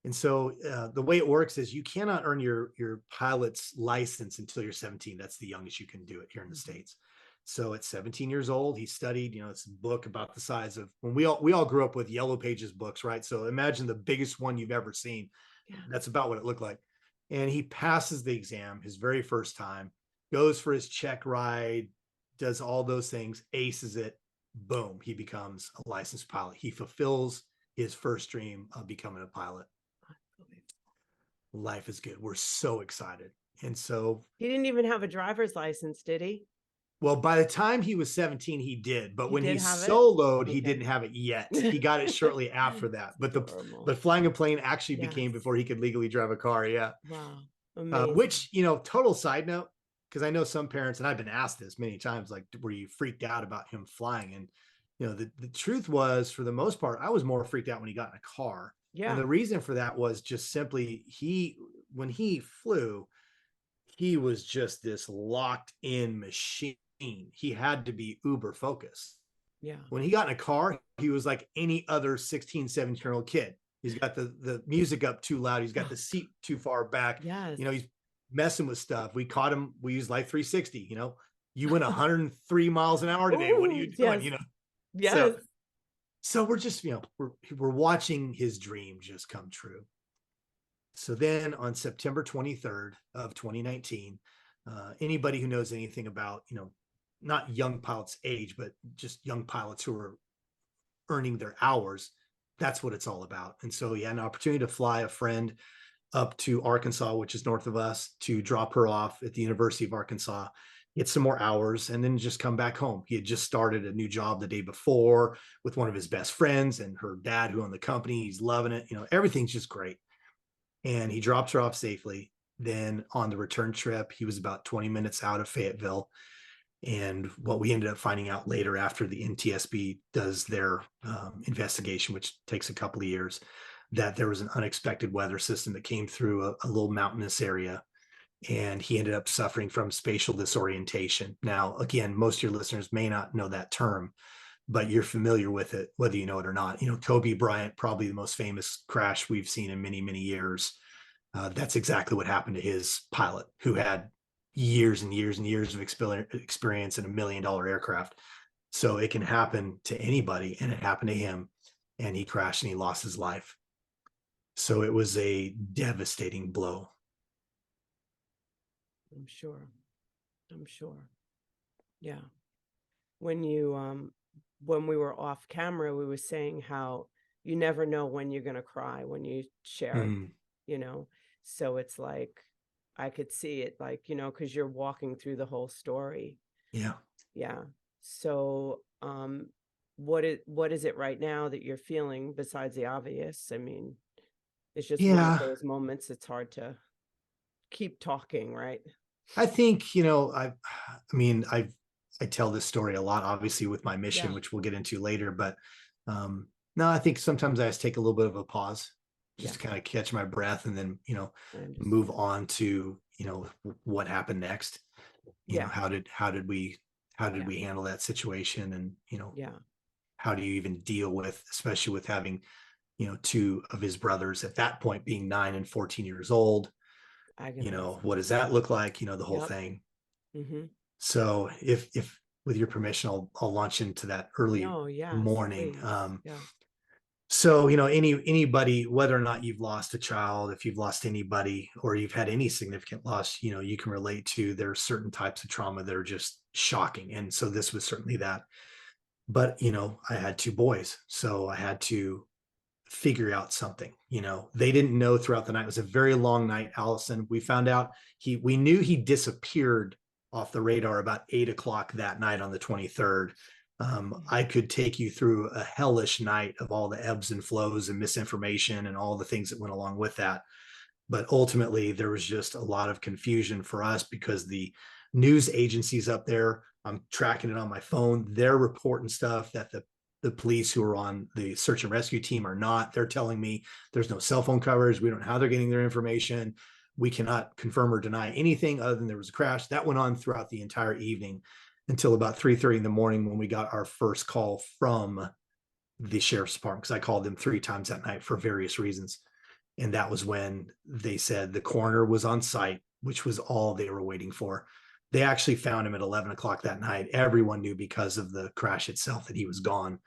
And so the way it works is you cannot earn your pilot's license until you're 17. That's the youngest you can do it here in the States. So at 17 years old, he studied, it's a book about the size of when we all grew up with Yellow Pages books, right? So imagine the biggest one you've ever seen. Yeah. That's about what it looked like. And he passes the exam his very first time, goes for his check ride, does all those things, aces it, boom, he becomes a licensed pilot. He fulfills his first dream of becoming a pilot. Life is good. We're so excited. And so he didn't even have a driver's license, did he? Well, by the time he was 17, he did. But He when he did have it? soloed, he Okay. didn't have it yet. He got it shortly after that. But flying a plane actually became before he could legally drive a car. Yeah. Wow. Amazing. Which, total side note, because I know some parents, and I've been asked this many times, like, were you freaked out about him flying? And, the truth was, for the most part, I was more freaked out when he got in a car. Yeah. And the reason for that was just simply when he flew, he was just this locked in machine. He had to be uber focused. Yeah. When he got in a car, he was like any other 16, 17-year-old kid. He's got the music up too loud. He's got the seat too far back. Yes. He's messing with stuff. We caught him. We used Life 360. You went 103 miles an hour today. What are you doing? Yes. Yes. So we're just, we're watching his dream just come true. So then on September 23rd of 2019, anybody who knows anything about, not young pilots' age, but just young pilots who are earning their hours, That's what it's all about. And so he had an opportunity to fly a friend up to Arkansas, which is north of us, to drop her off at the University of Arkansas, get some more hours, and then just come back home. He had just started a new job the day before with one of his best friends and her dad who owned the company. He's loving it. Everything's just great. And he drops her off safely. Then on the return trip, he was about 20 minutes out of Fayetteville. And what we ended up finding out later, after the NTSB does their investigation, which takes a couple of years, that there was an unexpected weather system that came through a little mountainous area, and he ended up suffering from spatial disorientation. Now, again, most of your listeners may not know that term, but you're familiar with it, whether you know it or not. Kobe Bryant, probably the most famous crash we've seen in many, many years. That's exactly what happened to his pilot, who had years and years and years of experience in $1 million aircraft. So it can happen to anybody, and it happened to him, and he crashed and he lost his life. So it was a devastating blow. I'm sure. I'm sure. Yeah. When we were off camera, we were saying how you never know when you're going to cry when you share, so it's like, I could see it, like, because you're walking through the whole story. Yeah. Yeah. So, what is it right now that you're feeling besides the obvious? I mean, it's just one of those moments. It's hard to keep talking, right? I think, I tell this story a lot, obviously, with my mission, which we'll get into later, but no, I think sometimes I just take a little bit of a pause, just to kind of catch my breath, and then, move on to, what happened next. How did we handle that situation? And, how do you even deal with, especially with having, two of his brothers at that point being 9 and 14 years old? What does that look like? The whole thing. Mm-hmm. So if with your permission, I'll launch into that early morning. So, anybody, whether or not you've lost a child, if you've lost anybody, or you've had any significant loss, you can relate to, there are certain types of trauma that are just shocking. And so this was certainly that. But, I had two boys, so I had to figure out something. They didn't know throughout the night. It was a very long night, Allison. We found out we knew he disappeared off the radar about 8 o'clock that night on the 23rd. I could take you through a hellish night of all the ebbs and flows and misinformation and all the things that went along with that. But ultimately, there was just a lot of confusion for us, because the news agencies up there, I'm tracking it on my phone, they're reporting stuff that the police who are on the search and rescue team are not. They're telling me there's no cell phone coverage. We don't know how they're getting their information. We cannot confirm or deny anything other than there was a crash. That went on throughout the entire evening until about 3:30 in the morning, when we got our first call from the sheriff's department, because I called them 3 times that night for various reasons. And that was when they said the coroner was on site, which was all they were waiting for. They actually found him at 11 o'clock that night. Everyone knew, because of the crash itself, that he was gone.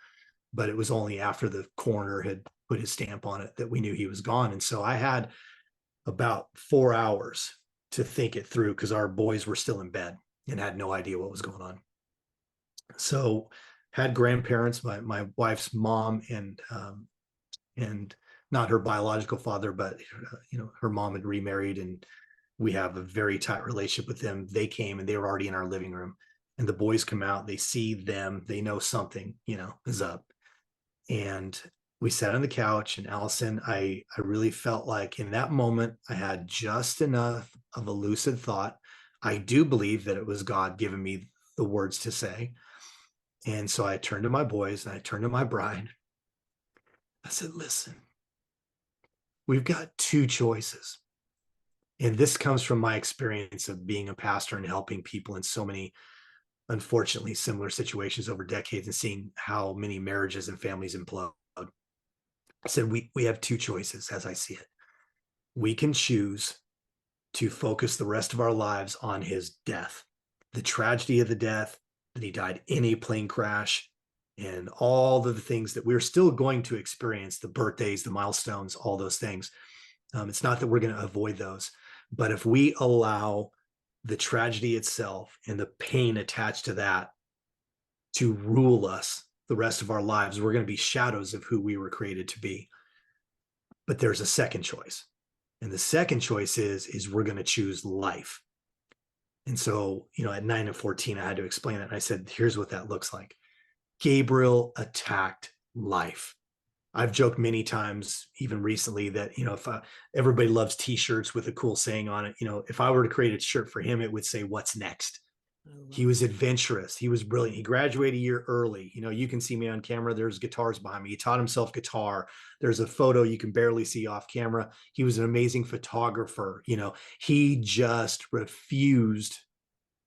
But it was only after the coroner had put his stamp on it that we knew he was gone. And so I had about 4 hours to think it through, because our boys were still in bed and had no idea what was going on. So had grandparents, my wife's mom, and not her biological father, but her mom had remarried, and we have a very tight relationship with them. They came, and they were already in our living room, and the boys come out, they see them, they know something, is up. And we sat on the couch, and Allison, I really felt like in that moment, I had just enough of a lucid thought. I do believe that it was God giving me the words to say. And so I turned to my boys, and I turned to my bride. I said, listen, we've got two choices. And this comes from my experience of being a pastor and helping people in so many, unfortunately, similar situations over decades, and seeing how many marriages and families implode. I said, we have two choices as I see it. We can choose to focus the rest of our lives on his death, the tragedy of the death, that he died in a plane crash, and all of the things that we're still going to experience, the birthdays, the milestones, all those things. It's not that we're going to avoid those, but if we allow the tragedy itself and the pain attached to that to rule us, the rest of our lives. We're going to be shadows of who we were created to be. But there's a second choice. And the second choice is we're going to choose life. And so, at 9 and 14, I had to explain it. And I said, here's what that looks like. Gabriel attacked life. I've joked many times, even recently, that, if everybody loves t-shirts with a cool saying on it, if I were to create a shirt for him, it would say, what's next? He was adventurous. He was brilliant. He graduated a year early. You can see me on camera. There's guitars behind me. He taught himself guitar. There's a photo you can barely see off camera. He was an amazing photographer. He just refused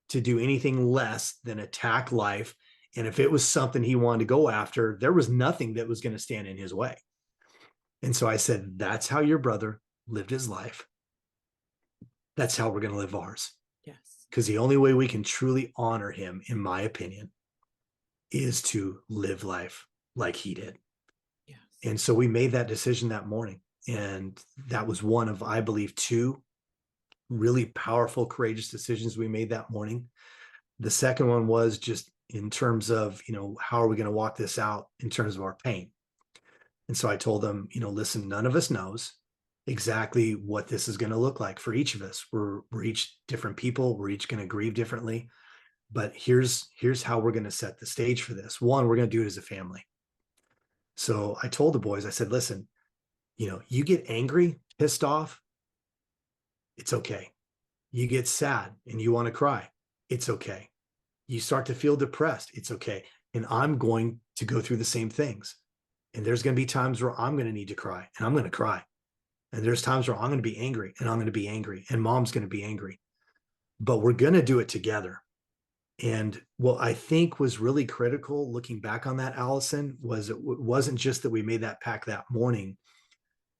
to do anything less than attack life. And if it was something he wanted to go after, there was nothing that was going to stand in his way. And so I said, that's how your brother lived his life. That's how we're going to live ours. Yes. Because the only way we can truly honor him, in my opinion, is to live life like he did. Yes. And so we made that decision that morning. And that was one of, I believe, two really powerful, courageous decisions we made that morning. The second one was just in terms of, how are we going to walk this out in terms of our pain? And so I told them, listen, none of us knows exactly what this is going to look like for each of us. We're each different people. We're each going to grieve differently. But here's how we're going to set the stage for this. One, we're going to do it as a family. So I told the boys, I said, listen, you get angry, pissed off, it's okay. You get sad and you want to cry, it's okay. You start to feel depressed, it's okay. And I'm going to go through the same things. And there's going to be times where I'm going to need to cry, and I'm going to cry. And there's times where I'm going to be angry, and I'm going to be angry, and mom's going to be angry. But we're going to do it together. And what I think was really critical looking back on that, Allison, was it wasn't just that we made that pact that morning,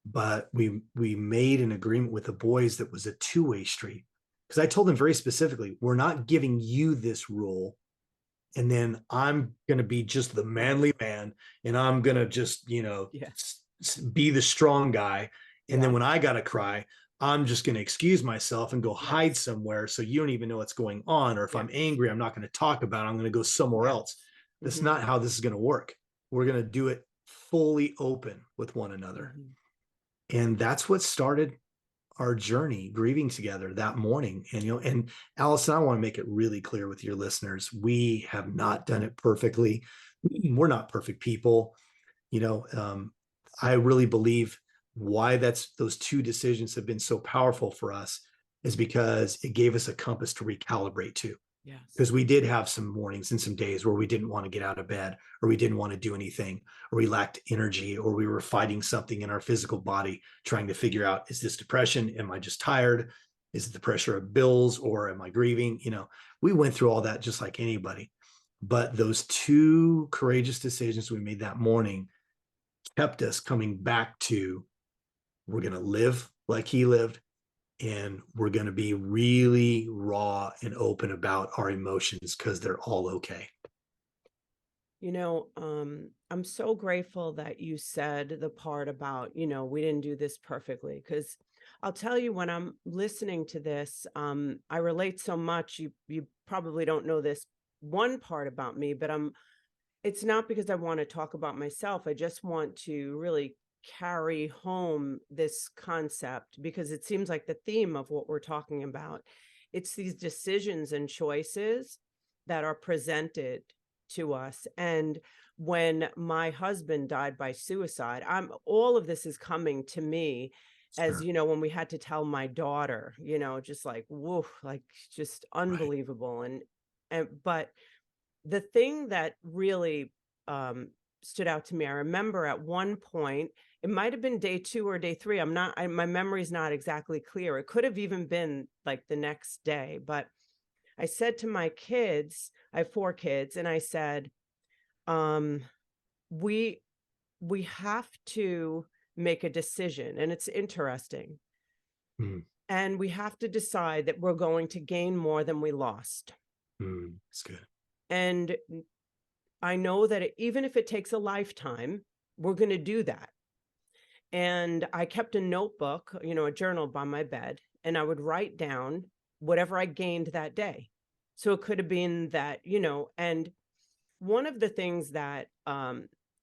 but we made an agreement with the boys that was a two-way street. Because I told them very specifically, we're not giving you this rule, and then I'm going to be just the manly man, and I'm going to just, be the strong guy. And then when I got to cry, I'm just going to excuse myself and go hide somewhere so you don't even know what's going on. Or if I'm angry, I'm not going to talk about it. I'm going to go somewhere else. That's not how this is going to work. We're going to do it fully open with one another. And that's what started our journey grieving together that morning. And, and Allison, I want to make it really clear with your listeners, we have not done it perfectly. We're not perfect people. I really believe why those two decisions have been so powerful for us is because it gave us a compass to recalibrate to. Yes. Because we did have some mornings and some days where we didn't want to get out of bed, or we didn't want to do anything, or we lacked energy, or we were fighting something in our physical body, trying to figure out, is this depression? Am I just tired? Is it the pressure of bills, or am I grieving? We went through all that just like anybody. But those two courageous decisions we made that morning kept us coming back to, we're going to live like he lived, and we're going to be really raw and open about our emotions because they're all okay. I'm so grateful that you said the part about, we didn't do this perfectly, because I'll tell you, when I'm listening to this, I relate so much. You probably don't know this one part about me, but it's not because I want to talk about myself. I just want to really carry home this concept, because it seems like the theme of what we're talking about. It's these decisions and choices that are presented to us. And when my husband died by suicide, all of this is coming to me as, when we had to tell my daughter, just like, whoa, like just unbelievable. Right. But the thing that really stood out to me, I remember at one point, it might have been day 2 or day 3. My memory's not exactly clear. It could have even been like the next day, but I said to my kids, I have 4 kids, and I said, we have to make a decision. And it's interesting. And we have to decide that we're going to gain more than we lost. That's good. And I know that even if it takes a lifetime, we're going to do that. And I kept a notebook, a journal by my bed, and I would write down whatever I gained that day. So it could have been that, and one of the things that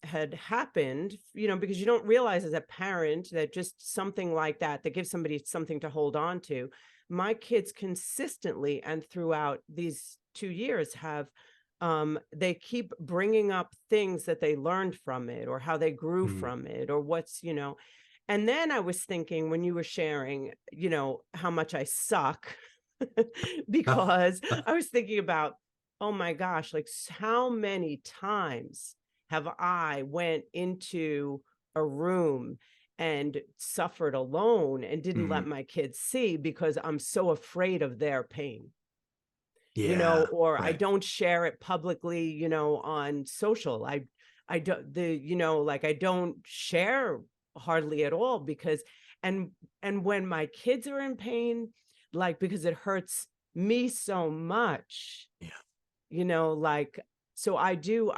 had happened, because you don't realize as a parent that just something like that gives somebody something to hold on to. My kids consistently and throughout these 2 years have, they keep bringing up things that they learned from it or how they grew Mm. from it or and then I was thinking when you were sharing, how much I suck, because I was thinking about, oh my gosh, like how many times have I went into a room and suffered alone and didn't let Mhm. my kids see because I'm so afraid of their pain, Yeah, or I right. don't share it publicly, on social. I don't like I don't share hardly at all because and and when my kids are in pain, like because it hurts me so much, Yeah, like, so I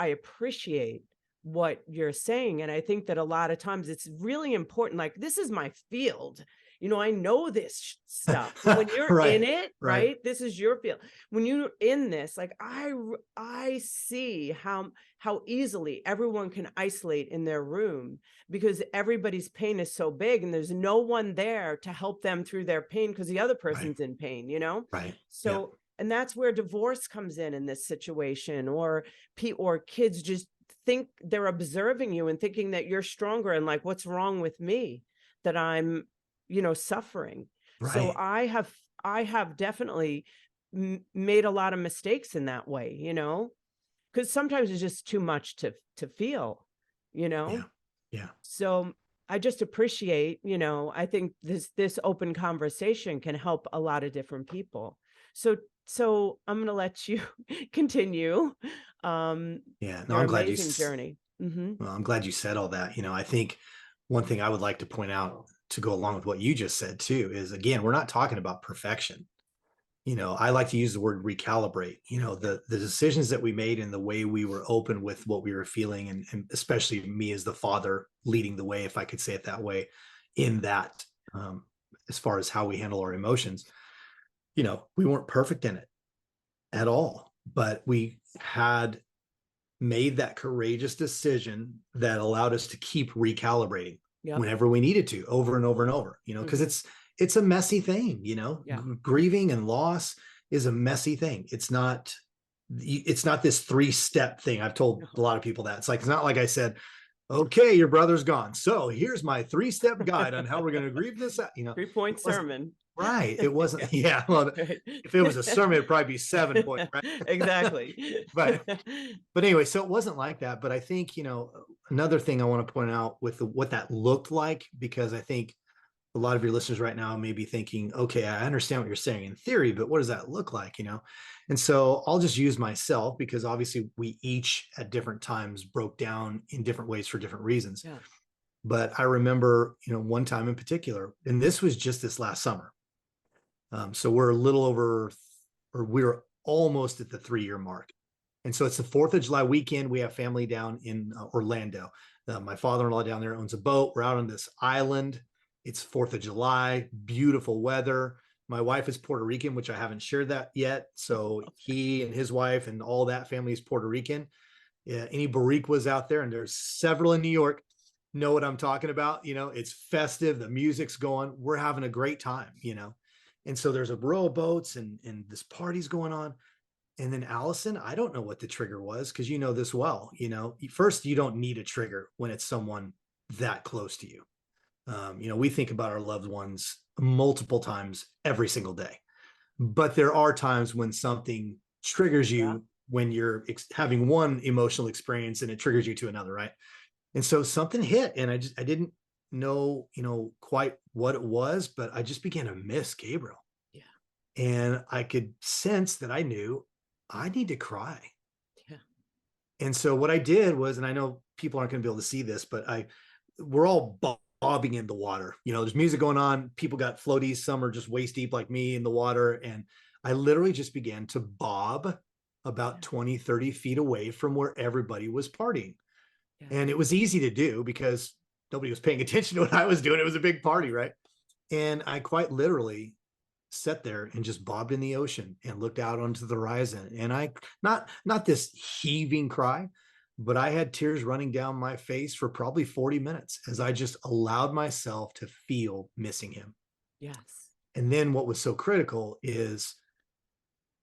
appreciate what you're saying. And I think that a lot of times it's really important. Like, this is my field. I know this stuff. So when you're in right, it, right, right? This is your field. When you're in this, like I see how easily everyone can isolate in their room because everybody's pain is so big and there's no one there to help them through their pain because the other right, person's in pain. right. Yeah, So, and that's where divorce comes in this situation, or kids just think they're observing you and thinking that you're stronger and like, what's wrong with me that I'm, suffering. So right. I have definitely made a lot of mistakes in that way, because sometimes it's just too much to feel, you know. Yeah, yeah. So I just appreciate, I think this open conversation can help a lot of different people. So I'm going to let you continue Yeah. No, your amazing journey. well, I'm glad you said all that. I think one thing I would like to point out to go along with what you just said too is, again, we're not talking about perfection. I like to use the word recalibrate. Yeah. The decisions that we made and the way we were open with what we were feeling, and especially me as the father leading the way, if I could say it that way, in that, um, as far as how we handle our emotions. We weren't perfect in it at all, but we had made that courageous decision that allowed us to keep recalibrating Yep. whenever we needed to, over and over and over, because Hmm. it's a messy thing. Yeah. Grieving and loss is a messy thing. It's not this 3-step thing. I've told No. a lot of people that it's not like I said, okay, your brother's gone, so here's my 3-step guide on how we're going to grieve this out. 3-point It wasn't sermon. right. It wasn't. Yeah. Yeah, well, Right. if it was a sermon, it'd probably be 7 point, right? Exactly. but but anyway, so it wasn't like that. But I think, another thing I want to point out with what that looked like, because I think a lot of your listeners right now may be thinking, okay, I understand what you're saying in theory, but what does that look like? And so I'll just use myself, because obviously we each at different times broke down in different ways for different reasons. Yeah. But I remember, one time in particular, and this was just this last summer. So we're a little over, or we're almost at the 3-year mark. And so it's the 4th of July weekend. We have family down in Orlando. My father-in-law down there owns a boat. We're out on this island. It's 4th of July, beautiful weather. My wife is Puerto Rican, which I haven't shared that yet. So he and his wife and all that family is Puerto Rican. Yeah, any Boricuas out there, and there's several in New York, know what I'm talking about. It's festive. The music's going. We're having a great time. And so there's a row of boats and this party's going on. And then Allison, I don't know what the trigger was, because you know this well. First, you don't need a trigger when it's someone that close to you. We think about our loved ones multiple times every single day, but there are times when something triggers Yeah. you when you're having one emotional experience and it triggers you to another, right? And so something hit, and I didn't know, quite what it was, but I just began to miss Gabriel. Yeah. And I could sense that I knew I need to cry. Yeah. And so what I did was, and I know people aren't going to be able to see this, but we're all bobbing in the water. There's music going on. People got floaties. Some are just waist deep like me in the water. And I literally just began to bob about 20, 30 feet away from where everybody was partying. Yeah. And it was easy to do because nobody was paying attention to what I was doing. It was a big party, right? And I quite literally sat there and just bobbed in the ocean and looked out onto the horizon. And I not this heaving cry, but I had tears running down my face for probably 40 minutes as I just allowed myself to feel missing him. Yes. And then what was so critical is,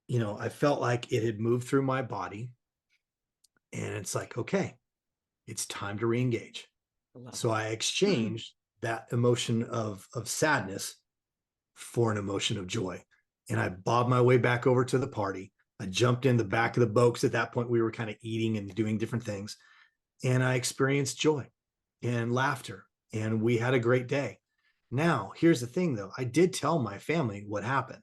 I felt like it had moved through my body, and it's like, okay, it's time to re-engage. I love So I it. exchanged that emotion of sadness for an emotion of joy. And I bobbed my way back over to the party. I jumped in the back of the boat, because at that point we were kind of eating and doing different things. And I experienced joy and laughter, and we had a great day. Now, here's the thing though. I did tell my family what happened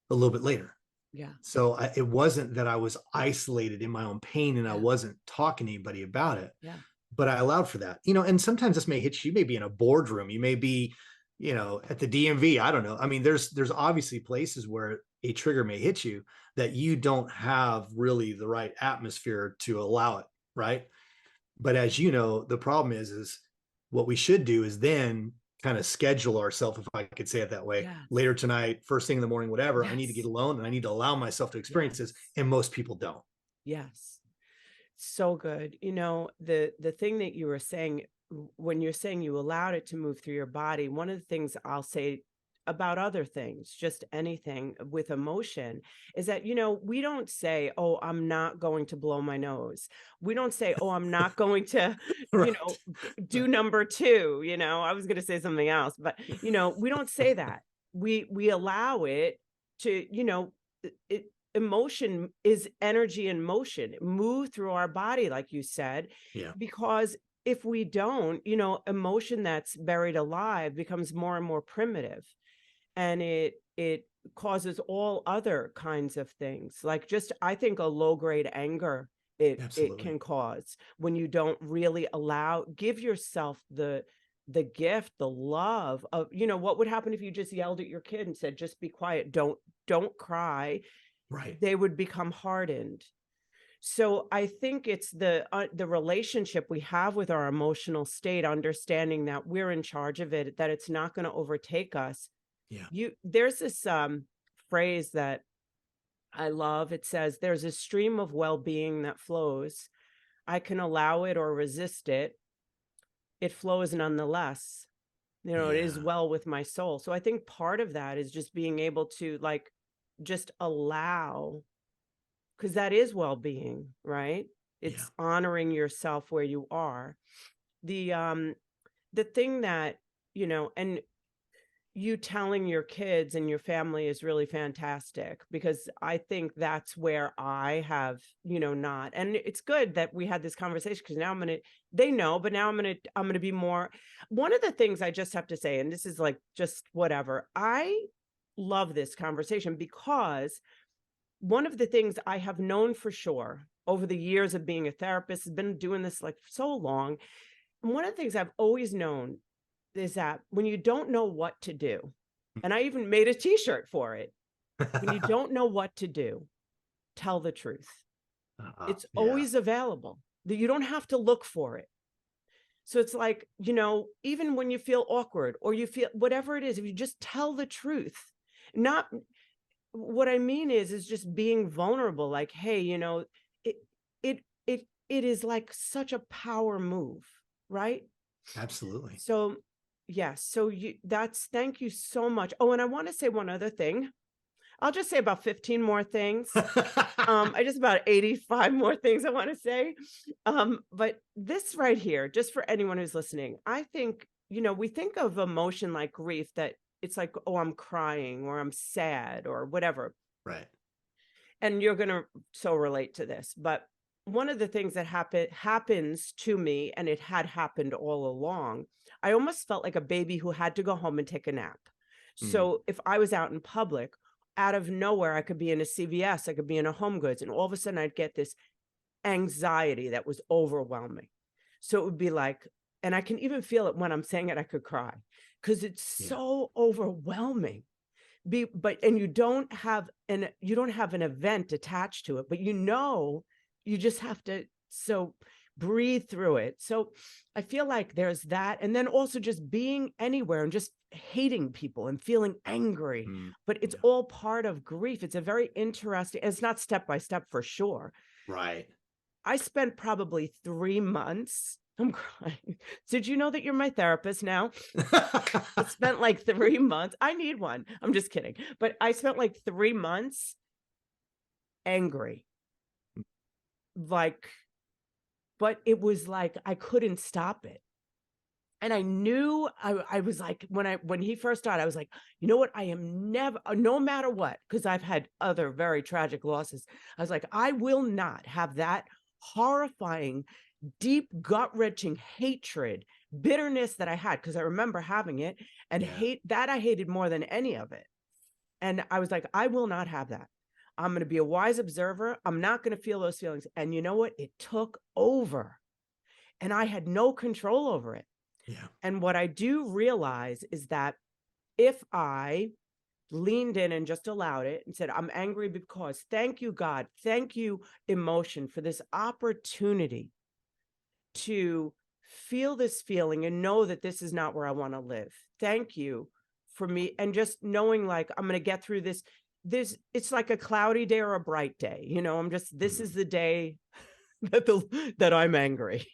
a little bit later. Yeah. So it wasn't that I was isolated in my own pain and I Yeah. wasn't talking to anybody about it, Yeah. but I allowed for that. And sometimes this may hit you. You may be in a boardroom. You may be, at the DMV. I don't know. I mean, there's obviously places where a trigger may hit you that you don't have really the right atmosphere to allow it, right? But as you know, the problem is what we should do is then kind of schedule ourselves, if I could say it that way, Yes. later tonight, first thing in the morning, whatever. I need to get Yes. alone and I need to allow myself to experience this. Yes. And most people don't. Yes. So good. The thing that you were saying, when you're saying you allowed it to move through your body, one of the things I'll say about other things, just anything with emotion, is that, we don't say, oh, I'm not going to blow my nose. We don't say, oh, I'm not going to, Right. do number two. I was going to say something else, but, we don't say that. We allow it to, it, emotion is energy in motion, move through our body, like you said, Yeah. because if we don't, emotion that's buried alive becomes more and more primitive, and it causes all other kinds of things, like, just, I think, a low grade anger it Absolutely. can cause when you don't really give yourself the gift, the love of, what would happen if you just yelled at your kid and said, just be quiet, don't cry. Right. They would become hardened. So I think it's the relationship we have with our emotional state, understanding that we're in charge of it, that it's not going to overtake us. Yeah. There's this phrase that I love. It says, there's a stream of well-being that flows. I can allow it or resist it. It flows nonetheless. It is Yeah. well with my soul. So I think part of that is just being able to, like, just allow, because that is well-being, right? Yeah. It's honoring yourself where you are. The thing that, and you telling your kids and your family is really fantastic, because I think that's where I have, not. And it's good that we had this conversation, because now they know, but now I'm going to be more. One of the things I just have to say, and this is like just whatever, I love this conversation, because one of the things I have known for sure over the years of being a therapist, has been doing this like so long. And one of the things I've always known is that when you don't know what to do, and I even made a t-shirt for it, when you don't know what to do, tell the truth. It's Yeah. always available. That you don't have to look for it. So it's like, even when you feel awkward or you feel whatever it is, if you just tell the truth, not what I mean is just being vulnerable, like, hey, it it is like such a power move, right? Absolutely. So yes, so thank you so much. Oh, and I want to say one other thing. I'll just say about 15 more things. I just about 85 more things I want to say. But this right here, just for anyone who's listening, I think, we think of emotion like grief, that it's like, oh, I'm crying or I'm sad or whatever. Right. And you're going to so relate to this. But one of the things that happens to me, and it had happened all along, I almost felt like a baby who had to go home and take a nap. Mm. So if I was out in public, out of nowhere, I could be in a CVS, I could be in a Home Goods, and all of a sudden I'd get this anxiety that was overwhelming. So it would be like, and I can even feel it when I'm saying it, I could cry, because it's Yeah. so overwhelming. And you don't have an event attached to it, but you just have to breathe through it. So I feel like there's that. And then also just being anywhere and just hating people and feeling angry, Mm. but it's Yeah. all part of grief. It's a very interesting, it's not step by step for sure. Right. I spent probably 3 months. I'm crying. Did you know that you're my therapist now? I spent like 3 months. I need one. I'm just kidding. But I spent like 3 months angry. Like, but it was like I couldn't stop it. And I knew I was like, when he first died, I was like, you know what? I am never, no matter what, because I've had other very tragic losses. I was like, I will not have that horrifying, deep, gut-wrenching hatred, bitterness that I had, because I remember having it, and hate that I hated more than any of it. And I was like, I will not have that. I'm going to be a wise observer. I'm not going to feel those feelings. And you know what? It took over, and I had no control over it. Yeah. And what I do realize is that if I leaned in and just allowed it and said, I'm angry because, thank you, God, thank you, emotion, for this opportunity to feel this feeling and know that this is not where I want to live. Thank you for me. And just knowing like, I'm going to get through this. It's like a cloudy day or a bright day. You know, this is the day that I'm angry,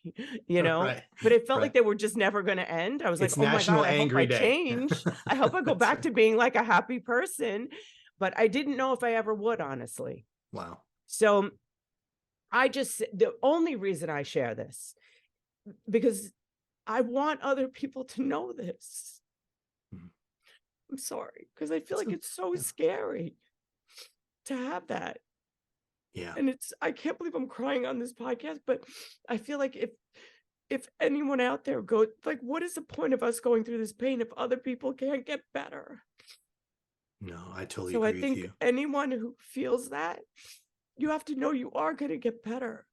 you know, Right. but it felt Right. like they were just never going to end. I was like, It's oh my God, National I hope Angry I Day. change. I hope I go That's back right. to being like a happy person, but I didn't know if I ever would, honestly. Wow. So the only reason I share this, because I want other people to know this. Mhm. I'm sorry, because I feel like So, it's so yeah. scary to have that. Yeah. And I can't believe I'm crying on this podcast, but I feel like if anyone out there like, what is the point of us going through this pain if other people can't get better? No, I totally So I agree with think you. anyone who feels that, you have to know you are going to get better.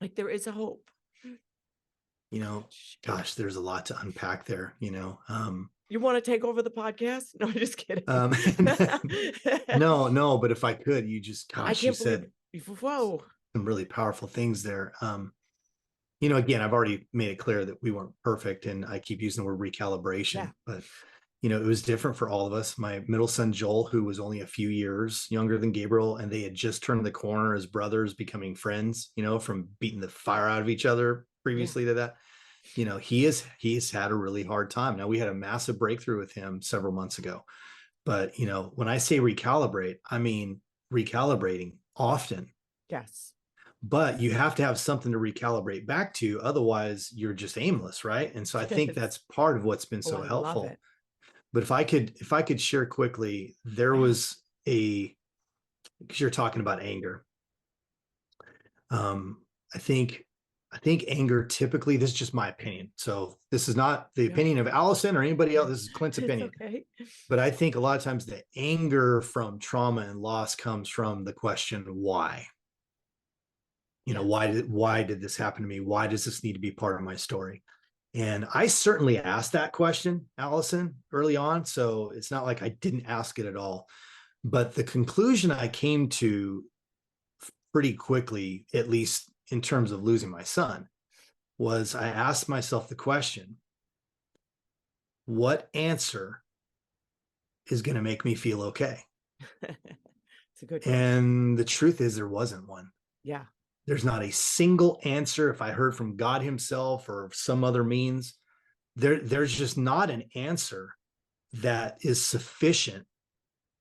Like, there is a hope. You know, gosh, there's a lot to unpack there, you know. You want to take over the podcast? No, I'm just kidding. Um, no, but if I could, I gosh, you can't believe, said whoa. some really powerful things there. You know, again, I've already made it clear that we weren't perfect, and I keep using the word recalibration, Yeah. but you know, it was different for all of us. My middle son, Joel, who was only a few years younger than Gabriel, and they had just turned the corner as brothers, becoming friends, you know, from beating the fire out of each other Yeah. previously to that. You know, he's had a really hard time. Now, we had a massive breakthrough with him several months ago, but you know, when I say recalibrate, I mean recalibrating often. Yes. But you have to have something to recalibrate back to, otherwise you're just aimless, right? And so I think Yes. that's part of what's been Oh, so I love helpful. it. But if I could share quickly, there Yeah. was because you're talking about anger. Um, I think anger typically, this is just my opinion. So this is not the Yeah. opinion of Allison or anybody else. This is Clint's It's opinion. okay. But I think a lot of times the anger from trauma and loss comes from the question, why? You know, Yeah. why did this happen to me? Why does this need to be part of my story? And I certainly asked that question, Allison, early on. So it's not like I didn't ask it at all. But the conclusion I came to pretty quickly, at least in terms of losing my son, was I asked myself the question, what answer is going to make me feel okay? It's a good question. And the truth is, there wasn't one. Yeah. There's not a single answer. If I heard from God himself or some other means, there's just not an answer that is sufficient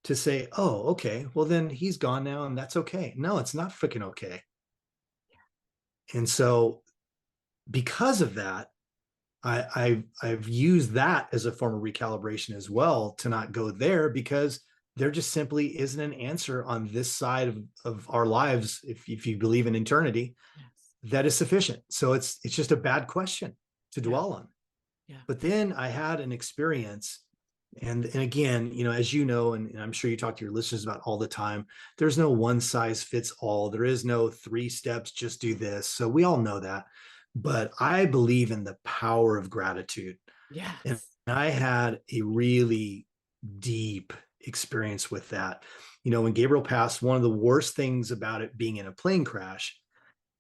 to say, oh, okay, well then he's gone now and that's okay. No, it's not freaking okay. And so because of that, I've used that as a form of recalibration as well, to not go there, because there just simply isn't an answer on this side of our lives, if you believe in eternity, Yes. that is sufficient. So it's just a bad question to Yeah. dwell on. Yeah. But then I had an experience, and again, you know, as you know, and I'm sure you talk to your listeners about all the time, there's no one size fits all. There is no 3 steps, just do this. So we all know that. But I believe in the power of gratitude. And Yes. I had a really deep experience with that. You know, when Gabriel passed, one of the worst things about it being in a plane crash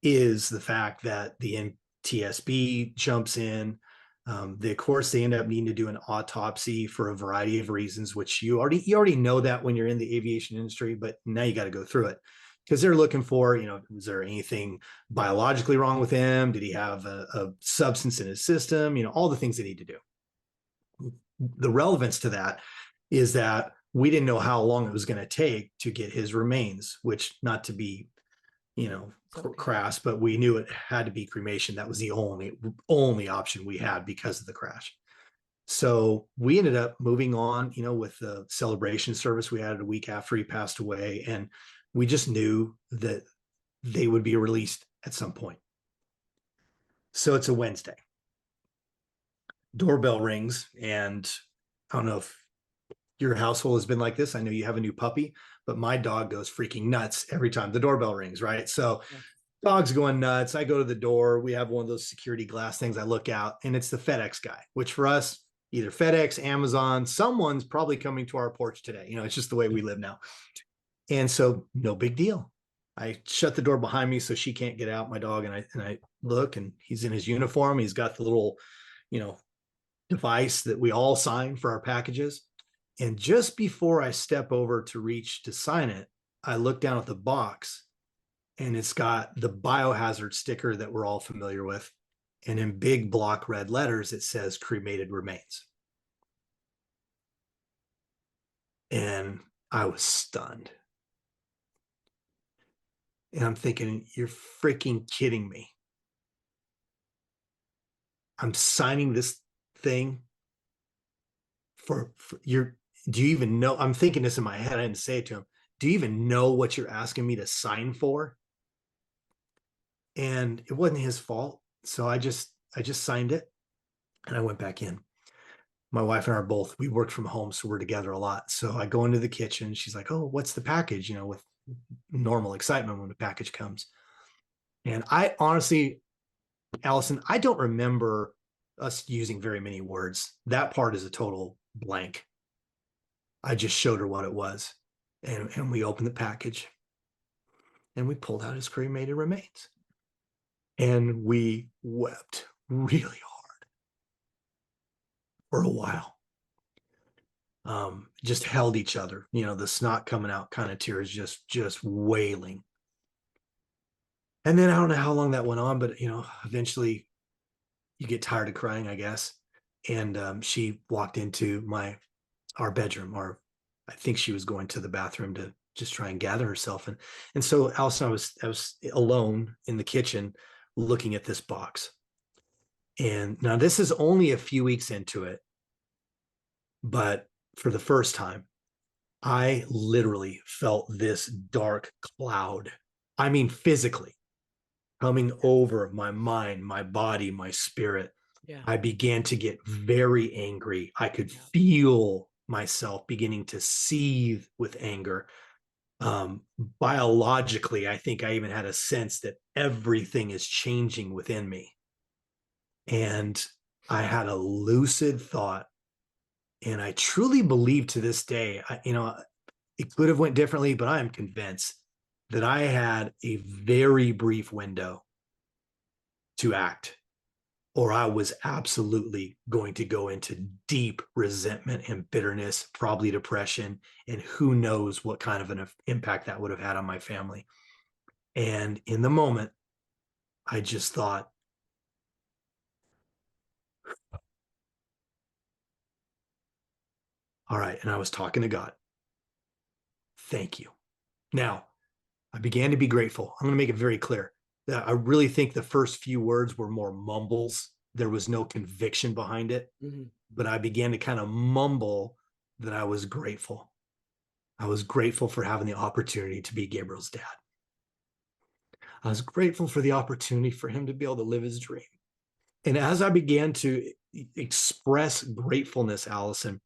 is the fact that the NTSB jumps in. Of course, they end up needing to do an autopsy for a variety of reasons, which you already know that when you're in the aviation industry, but now you got to go through it. because they're looking for, was there anything biologically wrong with him? Did he have a substance in his system? All the things they need to do. The relevance to that is that we didn't know how long it was going to take to get his remains, which, not to be, crass, but we knew it had to be cremation. That was the only option we had because of the crash. So we ended up moving on, with the celebration service we had a week after he passed away. And we just knew that they would be released at some point. So it's a Wednesday. Doorbell rings, and I don't know if your household has been like this. I know you have a new puppy, but my dog goes freaking nuts every time the doorbell rings, right? So dog's going nuts. I go to the door. We have one of those security glass things. I look out, and it's the FedEx guy, which for us, either FedEx, Amazon, someone's probably coming to our porch today. It's just the way we live now. And so no big deal. I shut the door behind me so she can't get out, my dog, and I look, and he's in his uniform. He's got the little, device that we all sign for our packages. And just before I step over to reach to sign it, I look down at the box, and it's got the biohazard sticker that we're all familiar with. And in big block red letters, it says cremated remains. And I was stunned. And I'm thinking, you're freaking kidding me. I'm signing this thing for your, do you even know? I'm thinking this in my head. I didn't say it to him. Do you even know what you're asking me to sign for? And it wasn't his fault. So I just signed it, and I went back in. My wife and I are both, we worked from home, so we're together a lot. So I go into the kitchen. She's like, oh, what's the package? With normal excitement when the package comes. And I honestly, Allison, I don't remember us using very many words. That part is a total blank. I just showed her what it was. And we opened the package, and we pulled out his cremated remains. And we wept really hard for a while. Just held each other, the snot coming out, kind of tears, just wailing. And then I don't know how long that went on, but eventually you get tired of crying, I guess. And she walked into our bedroom, or I think she was going to the bathroom to just try and gather herself. And so Allison, I was alone in the kitchen looking at this box. And now this is only a few weeks into it, but for the first time, I literally felt this dark cloud. I mean, physically coming over my mind, my body, my spirit. Yeah. I began to get very angry. I could feel myself beginning to seethe with anger. Biologically, I think I even had a sense that everything is changing within me. And I had a lucid thought. And I truly believe to this day, it could have went differently, but I am convinced that I had a very brief window to act, or I was absolutely going to go into deep resentment and bitterness, probably depression, and who knows what kind of an impact that would have had on my family. And in the moment, I just thought, all right. And I was talking to God. Thank you. Now, I began to be grateful. I'm going to make it very clear that I really think the first few words were more mumbles. There was no conviction behind it, but I began to kind of mumble that I was grateful. I was grateful for having the opportunity to be Gabriel's dad. I was grateful for the opportunity for him to be able to live his dream. And as I began to express gratefulness, Allison,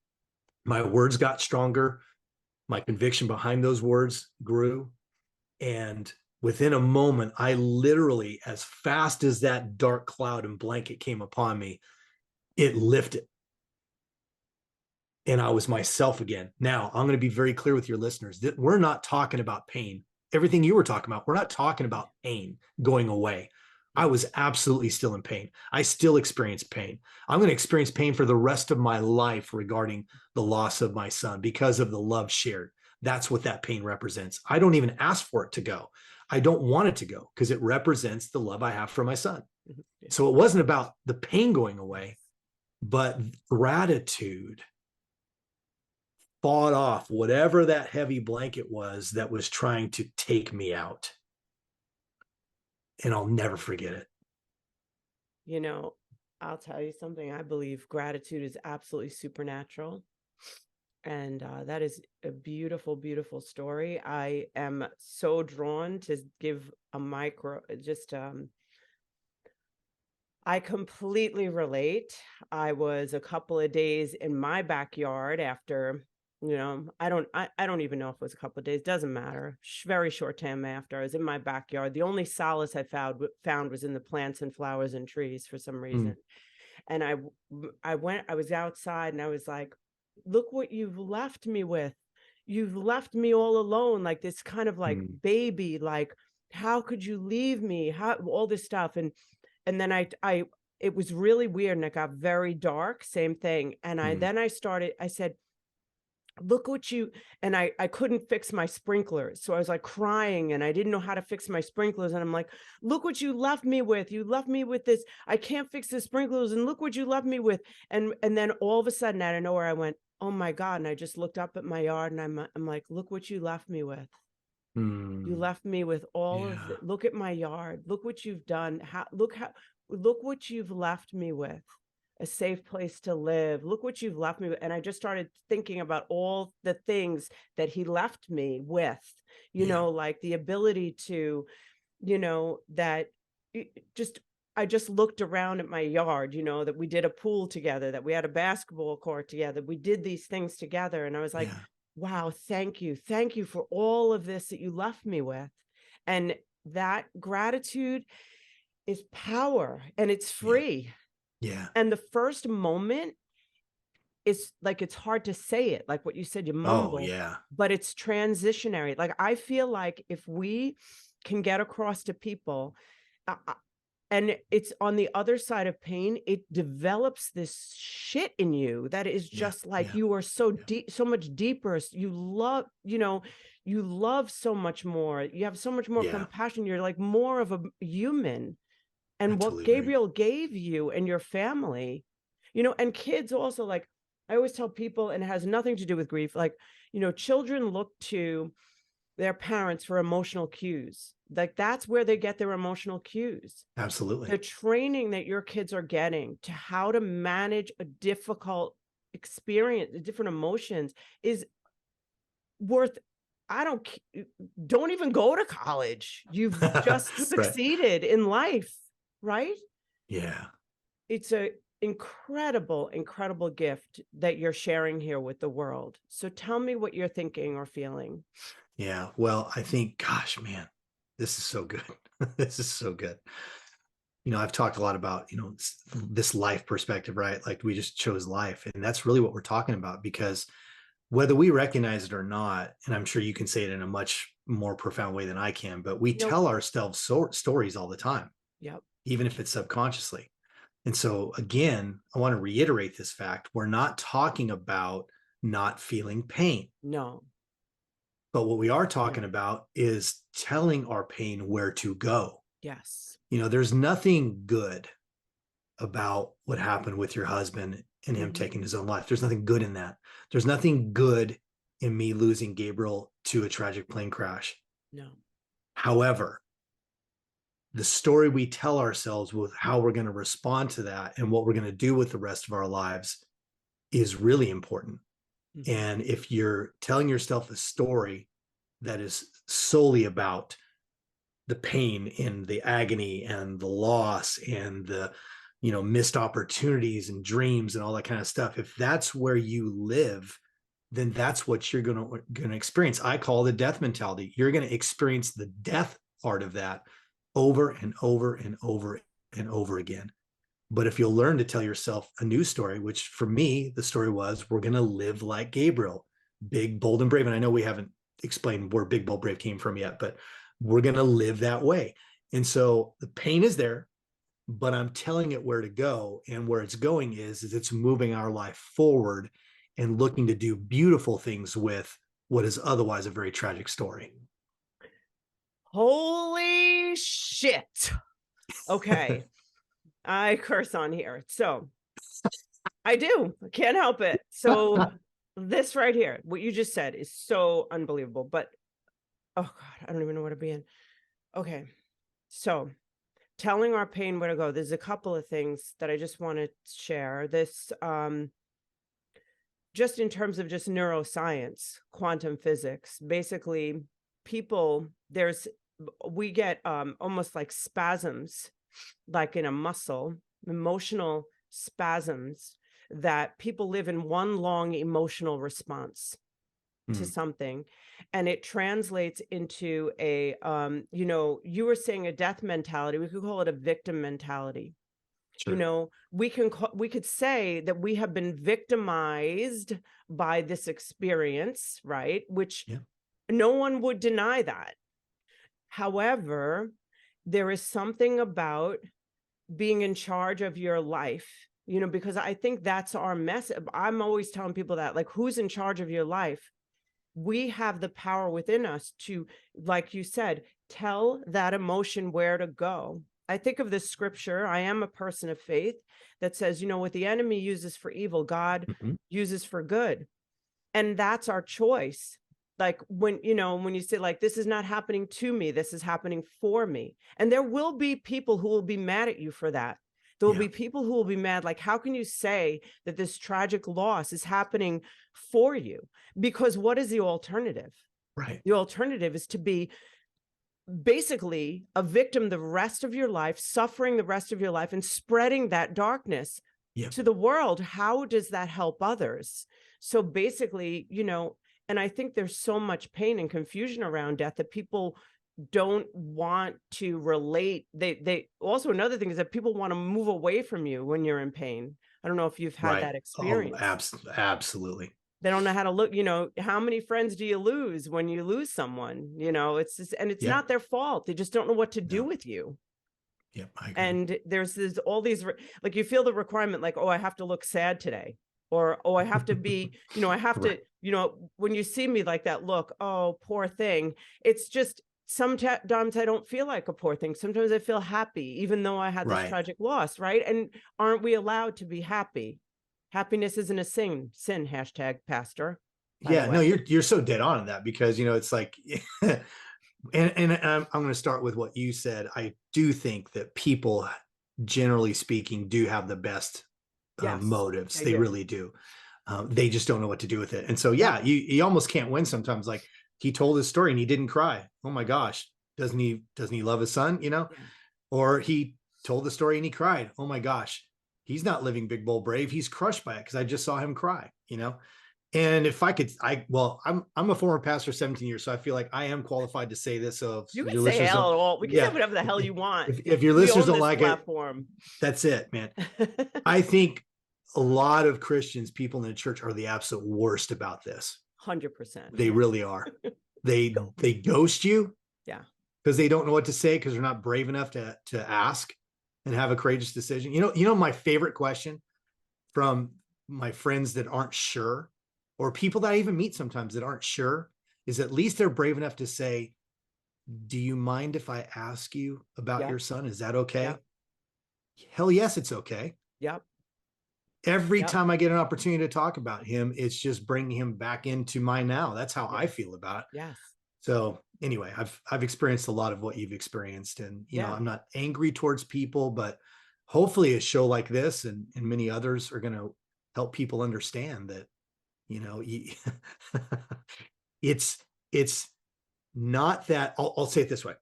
my words got stronger. My conviction behind those words grew. And within a moment, I literally, as fast as that dark cloud and blanket came upon me, it lifted. And I was myself again. Now, I'm going to be very clear with your listeners that we're not talking about pain. Everything you were talking about, we're not talking about pain going away. I was absolutely still in pain. I still experience pain. I'm going to experience pain for the rest of my life regarding the loss of my son because of the love shared. That's what that pain represents. I don't even ask for it to go. I don't want it to go because it represents the love I have for my son. Mhm. Yeah. So it wasn't about the pain going away, but gratitude fought off whatever that heavy blanket was that was trying to take me out. And I'll never forget it. You know, I'll tell you something. I believe gratitude is absolutely supernatural. And that is a beautiful, beautiful story. I am so drawn to give a micro, just I completely relate. I was a couple of days in my backyard after, I don't even know if it was a couple of days, doesn't matter. Very short time after I was in my backyard. The only solace I found was in the plants and flowers and trees for some reason. Mm, And I was outside and I was like, look what you've left me with. You've left me all alone, like this kind of like mm, baby, like, how could you leave me? How all this stuff. And then I it was really weird and it got very dark, same thing. And mm. I said, look what you, and I couldn't fix my sprinklers. So I was like crying and I didn't know how to fix my sprinklers. And I'm like, look what you left me with. You left me with this. I can't fix the sprinklers. And look what you left me with. And then all of a sudden out of nowhere, I went, oh my God. And I just looked up at my yard and I'm like, look what you left me with. You Mm, left me with all of yeah, the, look at my yard. Look what you've done. Look what you've left me with. A safe place to live. Look what you've left me with. And I just started thinking about all the things that he left me with, yeah, like the ability to, that just, I just looked around at my yard, that we did a pool together, that we had a basketball court together. We did these things together. And I was like, yeah, wow, thank you. Thank you for all of this that you left me with. And that gratitude is power and it's yeah, free. yeah. And the first moment is like, it's hard to say it, like what you said, you Oh, mumble, yeah, but it's transitionary. Like, I feel like if we can get across to people, and it's on the other side of pain, it develops this shit in you that is yeah, just like, yeah, you are so yeah, deep, so much deeper. You love, you love so much more. You have so much more yeah. compassion. You're like more of a human. I And what totally agree. Gabriel gave you and your family, and kids also, like, I always tell people, and it has nothing to do with grief, like, children look to their parents for emotional cues. Like, that's where they get their emotional cues. The Absolutely. training that your kids are getting to how to manage a difficult experience, different emotions, is worth, I don't even go to college. You've just Right. succeeded in life, right? Yeah. It's a incredible, incredible gift that you're sharing here with the world. So tell me what you're thinking or feeling. Yeah. Well, I think, gosh, man, this is so good. This is so good. I've talked a lot about, this life perspective, right? Like we just chose life. And that's really what we're talking about because whether we recognize it or not, and I'm sure you can say it in a much more profound way than I can, but we Nope. tell ourselves stories all the time, Yep. even if it's subconsciously. And so, again, I want to reiterate this fact. We're not talking about not feeling pain, No. but what we are Yeah. talking about is telling our pain where to go. Yes. There's nothing good about what happened with your husband and him Mhm. taking his own life. There's nothing good in that. There's nothing good in me losing Gabriel to a tragic plane crash. No. However, the story we tell ourselves with how we're going to respond to that and what we're going to do with the rest of our lives is really important. Mhm. And if you're telling yourself a story that is solely about the pain and the agony and the loss and the missed opportunities and dreams and all that kind of stuff, if that's where you live, then that's what you're going to experience. I call the death mentality. You're going to experience the death part of that over and over and over and over again. But if you'll learn to tell yourself a new story, which for me the story was, we're going to live like Gabriel, big, bold, and brave. And I know we haven't explained where big, bold, brave came from yet, but we're going to live that way. And so the pain is there, but I'm telling it where to go. And where it's going is it's moving our life forward and looking to do beautiful things with what is otherwise a very tragic story. Holy shit. Okay. I curse on here. So I do. I can't help it. So this right here, what you just said is so unbelievable. But oh God, I don't even know where to begin. Okay. So telling our pain where to go. There's a couple of things that I just want to share. This just in terms of just neuroscience, quantum physics, basically we get almost like spasms, like in a muscle, emotional spasms, that people live in one long emotional response to something, and it translates into a you were saying a death mentality. We could call it a victim mentality. Sure. We could say that we have been victimized by this experience, right? Which Yeah. no one would deny that. However, there is something about being in charge of your life, because I think that's our message. I'm always telling people that, like, who's in charge of your life? We have the power within us to, like you said, tell that emotion where to go. I think of this scripture, I am a person of faith, that says, what the enemy uses for evil, God uses for good. And that's our choice. Like when you say, like, this is not happening to me, this is happening for me. And there will be people who will be mad at you for that. There will be people who will be mad, like, how can you say that this tragic loss is happening for you? Because what is the alternative? Right. The alternative is to be basically a victim the rest of your life, suffering the rest of your life, and spreading that darkness to the world. How does that help others? So basically, and I think there's so much pain and confusion around death that people don't want to relate. They also, another thing is that people want to move away from you when you're in pain. I don't know if you've had Right. that Oh, experience. absolutely. They don't know how to look, how many friends do you lose when you lose someone? It's just, and it's not their fault. They just don't know what to do with you. Yep, I agree. And there's all these, like, you feel the requirement, like, oh, I have to look sad today, or, oh, I have to be, I have to, when you see me like that, look, oh, poor thing. It's just, sometimes I don't feel like a poor thing. Sometimes I feel happy, even though I had this tragic loss, right? And aren't we allowed to be happy? Happiness isn't a sin, hashtag pastor. Yeah, no, you're so dead on in that, because it's like and I'm going to start with what you said. I do think that people, generally speaking, do have the best motives. They really do. They just don't know what to do with it. And so, you almost can't win sometimes. Like, he told his story and he didn't cry. Oh my gosh. Doesn't he love his son, Or he told the story and he cried. Oh my gosh. He's not living big, bold, brave. He's crushed by it, because I just saw him cry, And if I could, I'm a former pastor, 17 years, so I feel like I am qualified to say this. So you can say hell, we can say whatever the hell you want. If your listeners don't like platform. That's it, man. I think a lot of Christians, people in the church, are the absolute worst about this. 100%. They really are. They ghost you. Yeah. Because they don't know what to say, because they're not brave enough to ask and have a courageous decision. My favorite question from my friends that aren't sure, or people that I even meet sometimes that aren't sure, is at least they're brave enough to say, do you mind if I ask you about your son? Is that okay? Yep. Hell yes, it's okay. Yep. Every time I get an opportunity to talk about him, it's just bringing him back into my now. That's how I feel about it. Yes. So anyway, I've experienced a lot of what you've experienced, and I'm not angry towards people, but hopefully a show like this and many others are going to help people understand that, it's not that. I'll say it this way.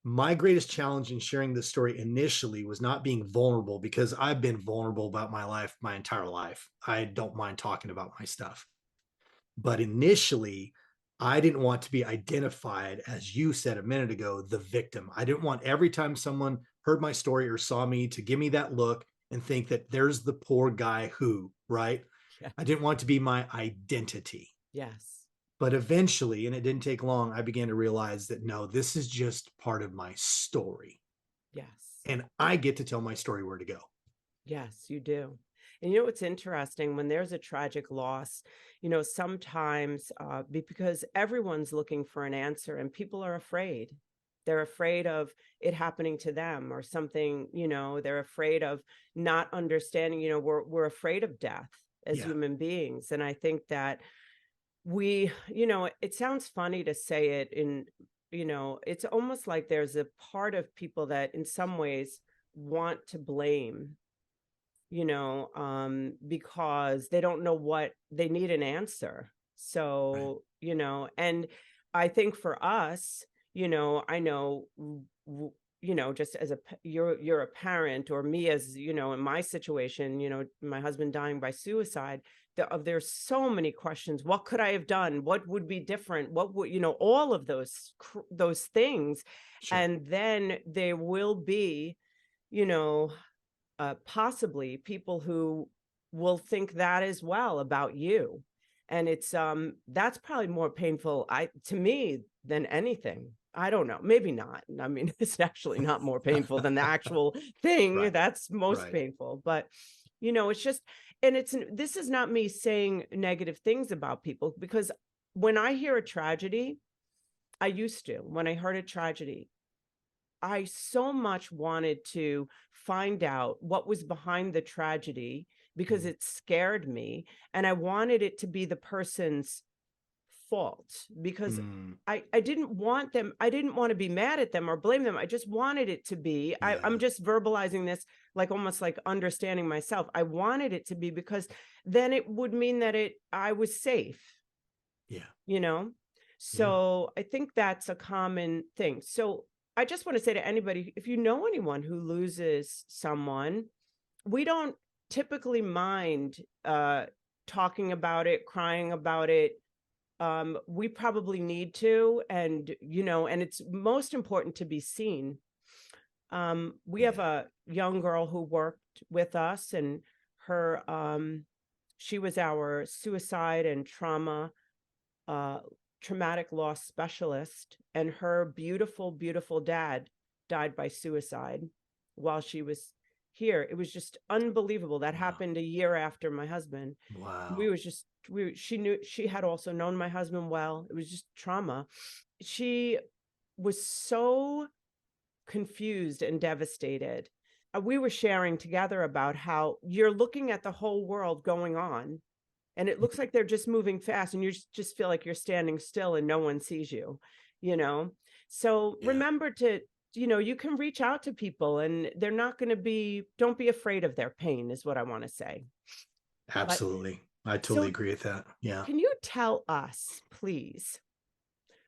My greatest challenge in sharing this story initially was not being vulnerable, because I've been vulnerable about my life my entire life. I don't mind talking about my stuff. But initially, I didn't want to be identified, as you said a minute ago, the victim. I didn't want every time someone heard my story or saw me to give me that look and think that there's the poor guy who, right? Yeah. I didn't want to be my identity. Yes. But eventually, and it didn't take long, I began to realize that, no, this is just part of my story. Yes. And I get to tell my story where to go. Yes, you do. And you know what's interesting when there's a tragic loss, sometimes because everyone's looking for an answer and people are afraid. They're afraid of it happening to them or something, they're afraid of not understanding, we're afraid of death as Yeah. human beings. And I think that it sounds funny to say it it's almost like there's a part of people that in some ways want to blame, because they don't know what they need an answer. Right. So, and I think for us, I know, just as you're a parent or me as, in my situation, my husband dying by suicide, there's so many questions. What could I have done? What would be different? What would, all of those things. Sure. And then there will be, you know, possibly people who will think that as well about you. And that's probably more painful to me than anything. I don't know, maybe not. I mean, it's actually not more painful than the actual thing. Right. That's most Right. painful. But it's just, and this is not me saying negative things about people, because when I hear a tragedy, when I heard a tragedy, I so much wanted to find out what was behind the tragedy because Mhm. it scared me. And I wanted it to be the person's fault because Mm, I didn't want them, I didn't want to be mad at them or blame them. I just wanted it to be, I'm yeah. just verbalizing this like almost like understanding myself. I wanted it to be because then it would mean that I was safe, Yeah. you know? Yeah. So I think that's a common thing. So I just want to say to anybody, if you know anyone who loses someone, we don't typically mind talking about it, crying about it. We probably need to, and and it's most important to be seen. We have Yeah. a young girl who worked with us, and her she was our suicide and uh, traumatic loss specialist, and her beautiful, beautiful dad died by suicide while she was here. It was just unbelievable. That Wow. happened a year after my husband. We Wow. was just she knew, she had also known my husband well. It was just trauma. She was so confused and devastated. We were sharing together about how you're looking at the whole world going on and it looks like they're just moving fast and you just feel like you're standing still and no one sees you, you know? So Yeah. remember to, you can reach out to people and they're not going to don't be afraid of their pain is what I want to say. But Absolutely. I totally so agree with that. Yeah. can you tell us, please,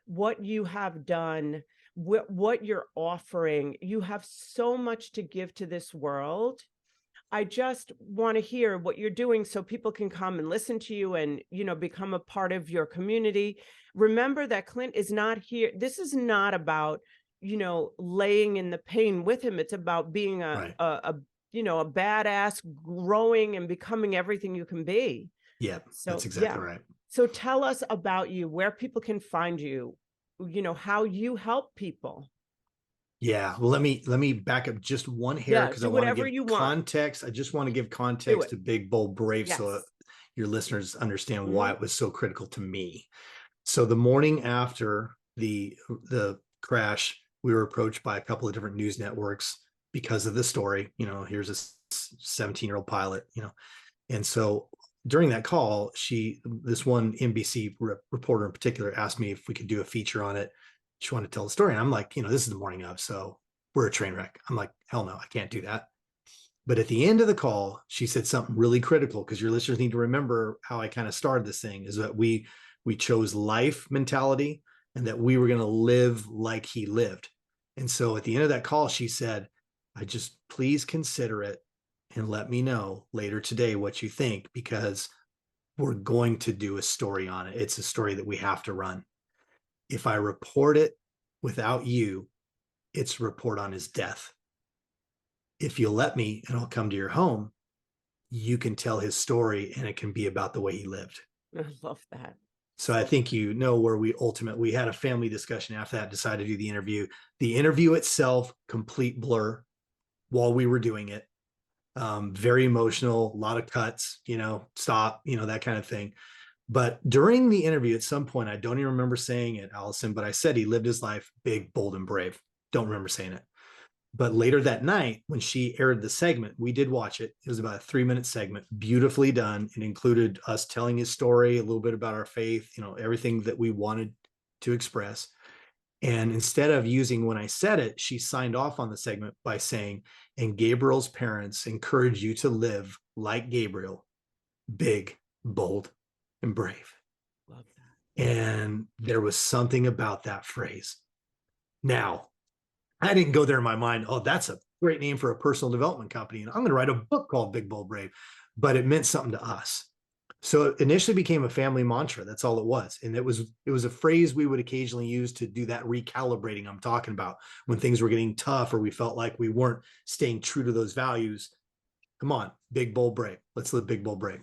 what you have done, what you're offering? You have so much to give to this world. I just want to hear what you're doing so people can come and listen to you and, become a part of your community. Remember that Clint is not here. This is not about, laying in the pain with him. It's about being Right. a badass, growing and becoming everything you can be. Yeah. That's So, exactly yeah. right. So tell us about you, where people can find you, how you help people. Yeah. Well, let me back up just one hair Yeah. because I Do want to whatever give you want. context. I just want to give Do context it. to Big Bold Brave so Yes. your listeners understand why Mhm. it was so critical to me. So the morning after the crash, we were approached by a couple of different news networks because of the story. Here's a 17-year-old pilot, and so during that call, this one NBC reporter in particular asked me if we could do a feature on it. She wanted to tell the story. And I'm like, this is the morning of, so we're a train wreck. I'm like, hell no, I can't do that. But at the end of the call, she said something really critical because your listeners need to remember how I kind of started this thing is that we chose life mentality and that we were going to live like he lived. And so at the end of that call, she said, I just please consider it and let me know later today what you think because we're going to do a story on it. It's a story that we have to run. If I report it without you, it's a report on his death. If you'll let me and I'll come to your home, you can tell his story and it can be about the way he lived. I love that. So I So think where we had a family discussion after that, decided to do the interview. The interview itself, complete blur while we were doing it. Very emotional, a lot of cuts, stop, that kind of thing. But during the interview, at some point, I don't even remember saying it, Allison, but I said he lived his life big, bold, and brave. Don't remember saying it. But later that night, when she aired the segment, we did watch it. It was about a 3-minute segment, beautifully done. It included us telling his story, a little bit about our faith, everything that we wanted to express. And instead of using when I said it, she signed off on the segment by saying, and Gabriel's parents encourage you to live like Gabriel, big, bold, and brave. Love that. And there was something about that phrase. Now, I didn't go there in my mind, oh, that's a great name for a personal development company, and I'm going to write a book called Big, Bold, Brave. But it meant something to us. So it initially became a family mantra. That's all it was. And it was a phrase we would occasionally use to do that recalibrating I'm talking about when things were getting tough or we felt like we weren't staying true to those values. Come on, big, bold, brave. Let's live big, bold, brave.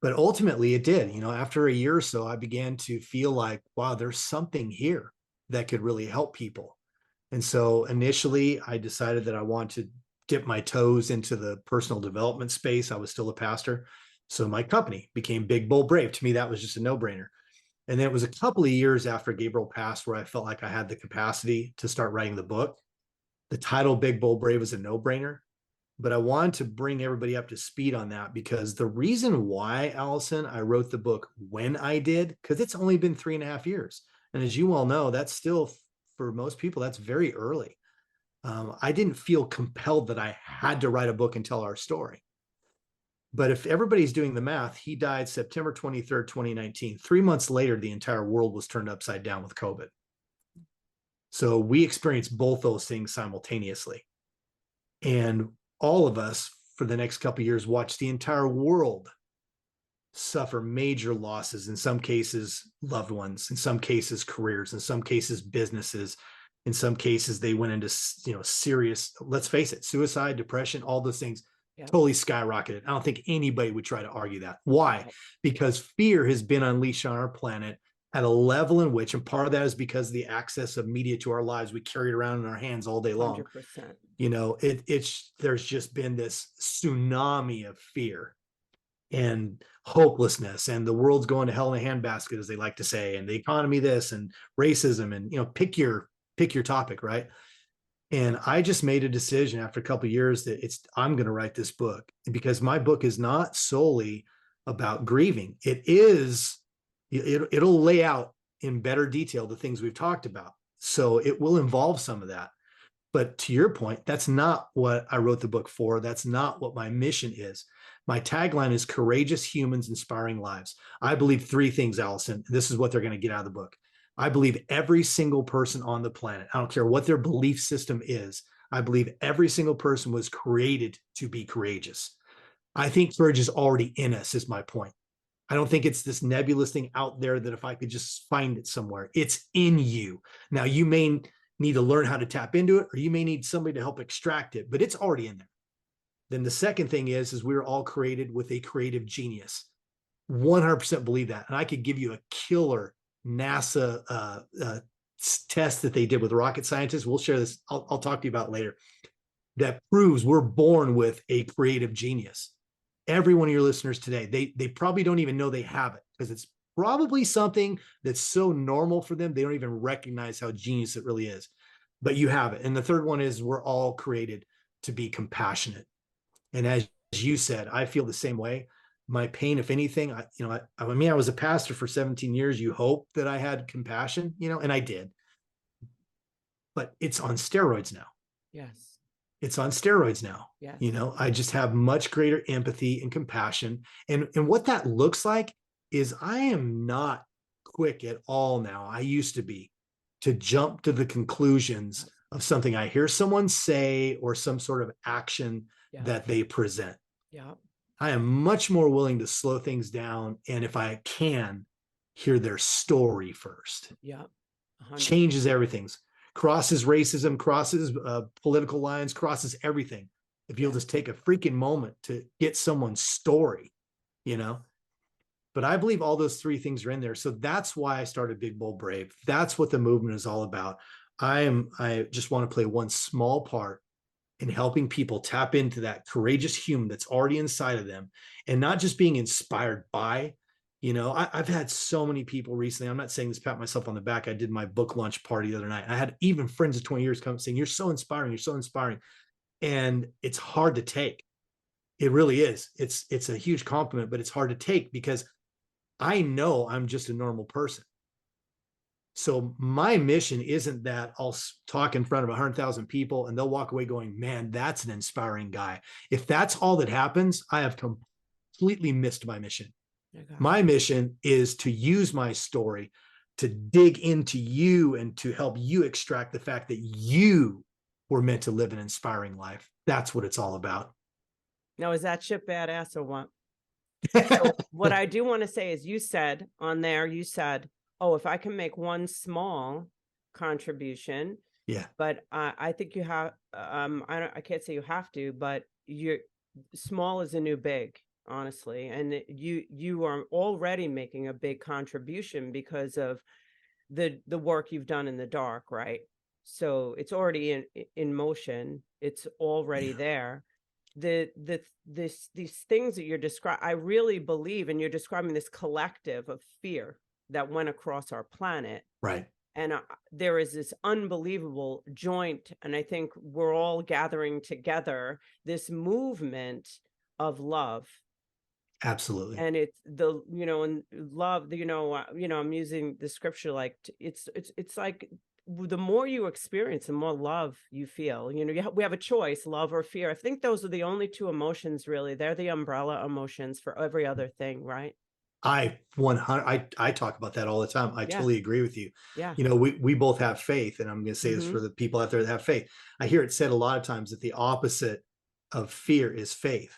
But ultimately it did. After a year or so, I began to feel like, wow, there's something here that could really help people. And so initially I decided that I wanted to dip my toes into the personal development space. I was still a pastor. So my company became Big, Bold, Brave. To me, that was just a no-brainer. And then it was a couple of years after Gabriel passed where I felt like I had the capacity to start writing the book. The title Big, Bold, Brave was a no-brainer, but I wanted to bring everybody up to speed on that because the reason why, Allison, I wrote the book when I did, because it's only been 3.5 years. And as you well know, that's still, for most people, that's very early. I didn't feel compelled that I had to write a book and tell our story. But if everybody's doing the math, he died September 23rd, 2019. 3 months later, the entire world was turned upside down with COVID. So we experienced both those things simultaneously. And all of us, for the next couple of years, watched the entire world suffer major losses, in some cases, loved ones, in some cases, careers, in some cases, businesses. In some cases, they went into serious, let's face it, suicide, depression, all those things. Yep. Totally skyrocketed. I don't think anybody would try to argue that. Why? Yep. Because fear has been unleashed on our planet at a level in which, and part of that is because of the access of media to our lives, we carry it around in our hands all day long. 100%. There's just been this tsunami of fear and hopelessness, and the world's going to hell in a handbasket, as they like to say, and the economy this, and racism, and pick your topic, right? And I just made a decision after a couple of years that I'm going to write this book, because my book is not solely about grieving. It'll lay out in better detail the things we've talked about. So it will involve some of that. But to your point, that's not what I wrote the book for. That's not what my mission is. My tagline is courageous humans, inspiring lives. I believe 3 things, Allison. This is what they're going to get out of the book. I believe every single person on the planet, I don't care what their belief system is, I believe every single person was created to be courageous. I think courage is already in us, is my point. I don't think it's this nebulous thing out there that if I could just find it somewhere. It's in you. Now, you may need to learn how to tap into it, or you may need somebody to help extract it, but it's already in there. Then the second thing is we were all created with a creative genius. 100% believe that. And I could give you a killer NASA test that they did with rocket scientists. We'll share this. I'll talk to you about later. That proves we're born with a creative genius. Every one of your listeners today, they probably don't even know they have it, because it's probably something that's so normal for them, they don't even recognize how genius it really is. But you have it. And the third one is we're all created to be compassionate. And as you said, I feel the same way. My pain, if anything, I was a pastor for 17 years. You hope that I had compassion, and I did. But it's on steroids now. Yes. It's on steroids now. Yes. I just have much greater empathy and compassion. And what that looks like is I am not quick at all now. I used to be, to jump to the conclusions of something I hear someone say or some sort of action that they present. Yeah. I am much more willing to slow things down. And if I can, hear their story first. Yeah. Changes everything. Crosses racism, crosses political lines, crosses everything. If you'll just take a freaking moment to get someone's story, But I believe all those 3 things are in there. So that's why I started Big, Bold, Brave. That's what the movement is all about. I just want to play one small part and helping people tap into that courageous human that's already inside of them, and not just being inspired by, I've had so many people recently. I'm not saying this, pat myself on the back. I did my book launch party the other night. I had even friends of 20 years come saying, "You're so inspiring. You're so inspiring." And it's hard to take. It really is. It's a huge compliment, but it's hard to take because I know I'm just a normal person. So my mission isn't that I'll talk in front of 100,000 people and they'll walk away going, "Man, that's an inspiring guy." If that's all that happens, I have completely missed my mission. Okay. My mission is to use my story to dig into you and to help you extract the fact that you were meant to live an inspiring life. That's what it's all about. Now, is that shit badass or what? So what I do want to say is you said on there, oh, if I can make one small contribution, Yeah. but I think you have, I can't say you have to, but you're small is a new big, honestly. And you are already making a big contribution because of the work you've done in the dark, right? So it's already in motion. It's already there. These things that you're describing, I really believe, and you're describing this collective of fear that went across our planet. Right. And there is this unbelievable joint, and I think we're all gathering together this movement of love. Absolutely. And it's and love, I'm using the scripture like it's like the more you experience, the more love you feel. We have a choice, love or fear. I think those are the only two emotions, really. They're the umbrella emotions for every other thing, right? I talk about that all the time. I Yeah. totally agree with you. Yeah. We both have faith, and I'm going to say this Mm-hmm. for the people out there that have faith. I hear it said a lot of times that the opposite of fear is faith.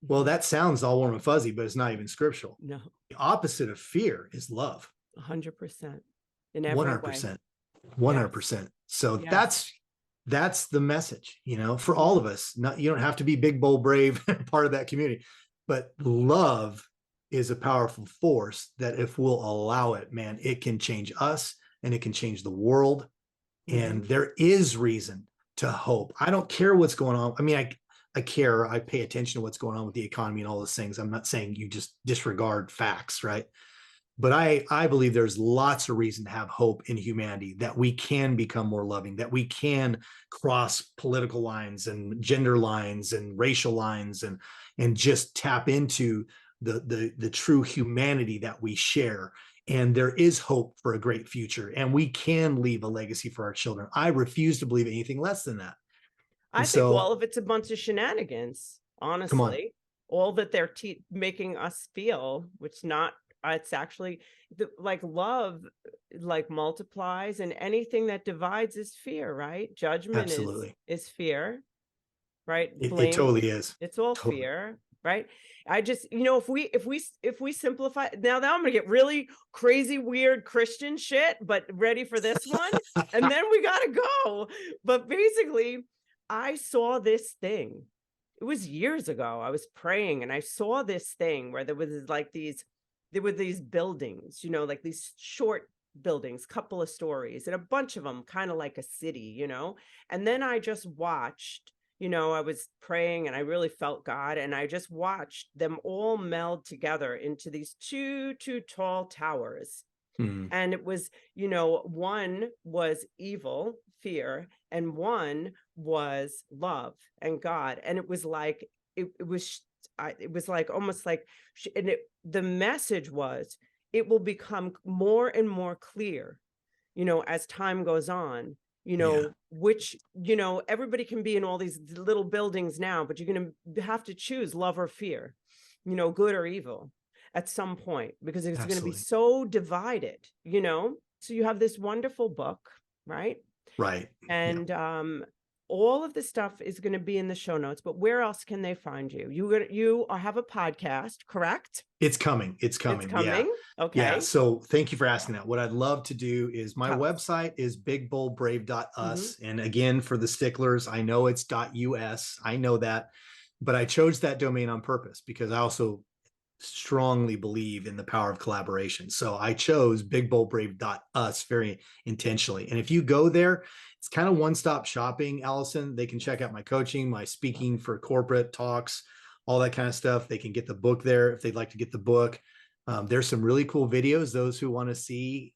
Well, that sounds all warm and fuzzy, but it's not even scriptural. No, The opposite of fear is love. 100% in every way. 100%. 100%. So Yes. that's the message, for all of us. You don't have to be big, bold, brave, part of that community, but love is a powerful force that if we'll allow it, man, it can change us and it can change the world. And there is reason to hope. I don't care what's going on. I mean, I care. I pay attention to what's going on with the economy and all those things. I'm not saying you just disregard facts, right? But I believe there's lots of reason to have hope in humanity, that we can become more loving, that we can cross political lines and gender lines and racial lines and just tap into the true humanity that we share. And there is hope for a great future, and we can leave a legacy for our children. I refuse to believe anything less than that. I think all of it's a bunch of shenanigans, Come on. honestly. All that they're making us feel, which not, it's actually like love, like multiplies, and anything that divides is fear, right? Judgment Absolutely. is fear, right? It totally is. It's all Totally. fear, right? I just, if we simplify now I'm gonna get really crazy, weird Christian shit, but ready for this one, and then we gotta go. But basically, I saw this thing. It was years ago. I was praying and I saw this thing where there were these buildings, like these short buildings, couple of stories, and a bunch of them kind of like a city, and then I just watched, I was praying and I really felt God, and I just watched them all meld together into these two tall towers. And it was, one was evil, fear, and one was love and God. And it was like, it was like almost like, the message was, it will become more and more clear, as time goes on, which, everybody can be in all these little buildings now, but you're going to have to choose love or fear, good or evil at some point, because it's going to be so divided, so you have this wonderful book, right? Right. And all of the stuff is going to be in the show notes, but where else can they find you? You have a podcast, correct? It's coming. It's coming. Yeah. Okay. Yeah. So thank you for asking that. What I'd love to do is my website is bigboldbrave.us. And again, for the sticklers, I know it's .us. I know that, but I chose that domain on purpose because I also strongly believe in the power of collaboration. So I chose bigboldbrave.us very intentionally. And if you go there, it's kind of one-stop shopping, Allison. They can check out my coaching, my speaking for corporate talks, all that kind of stuff. They can get the book there if they'd like to get the book. There's some really cool videos. Those who want to see,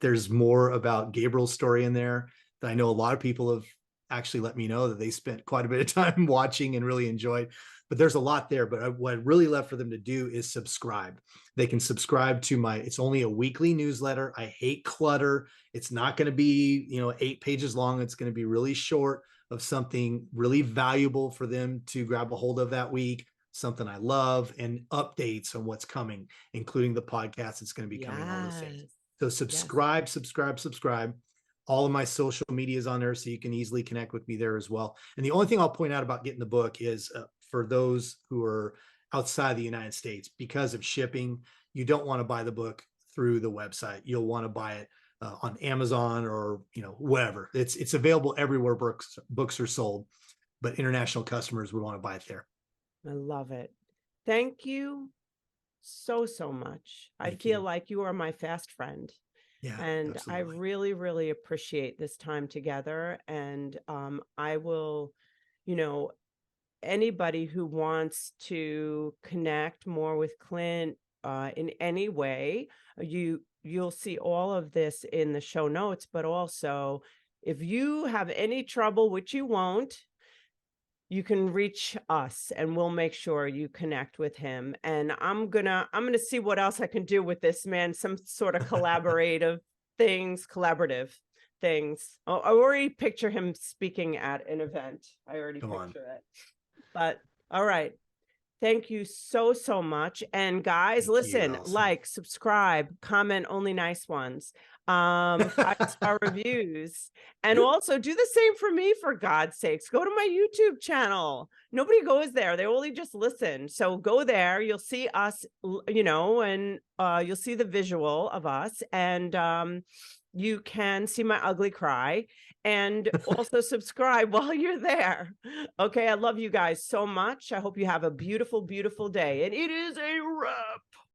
there's more about Gabriel's story in there that I know a lot of people have actually let me know that they spent quite a bit of time watching and really enjoyed. But there's a lot there. But what I really left for them to do is subscribe. They can subscribe to my, it's only a weekly newsletter. I hate clutter. It's not going to be, 8 pages long. It's going to be really short of something really valuable for them to grab a hold of that week, something I love, and updates on what's coming, including the podcast that's going to be coming, all those things. Yes. So Yes. subscribe. All of my social media is on there, so you can easily connect with me there as well. And the only thing I'll point out about getting the book is for those who are outside the United States, because of shipping, you don't want to buy the book through the website. You'll want to buy it on Amazon or wherever. It's available everywhere books are sold, but international customers would want to buy it there. I love it. Thank you so much. I feel like you are my fast friend. Yeah, and absolutely. I really, really appreciate this time together. And I will, anybody who wants to connect more with Clint in any way, you'll see all of this in the show notes. But also, if you have any trouble, which you won't, you can reach us and we'll make sure you connect with him. And I'm gonna see what else I can do with this man, some sort of collaborative things. Oh, I already picture him speaking at an event. I already picture it. But all right. Thank you so much. And guys, listen, like, subscribe, comment, only nice ones. 5-star reviews, and also do the same for me, for God's sakes. Go to my YouTube channel. Nobody goes there. They only just listen. So go there. You'll see us, and you'll see the visual of us, and you can see my ugly cry, and also subscribe while you're there. Okay, I love you guys so much. I hope you have a beautiful, beautiful day. And it is a wrap.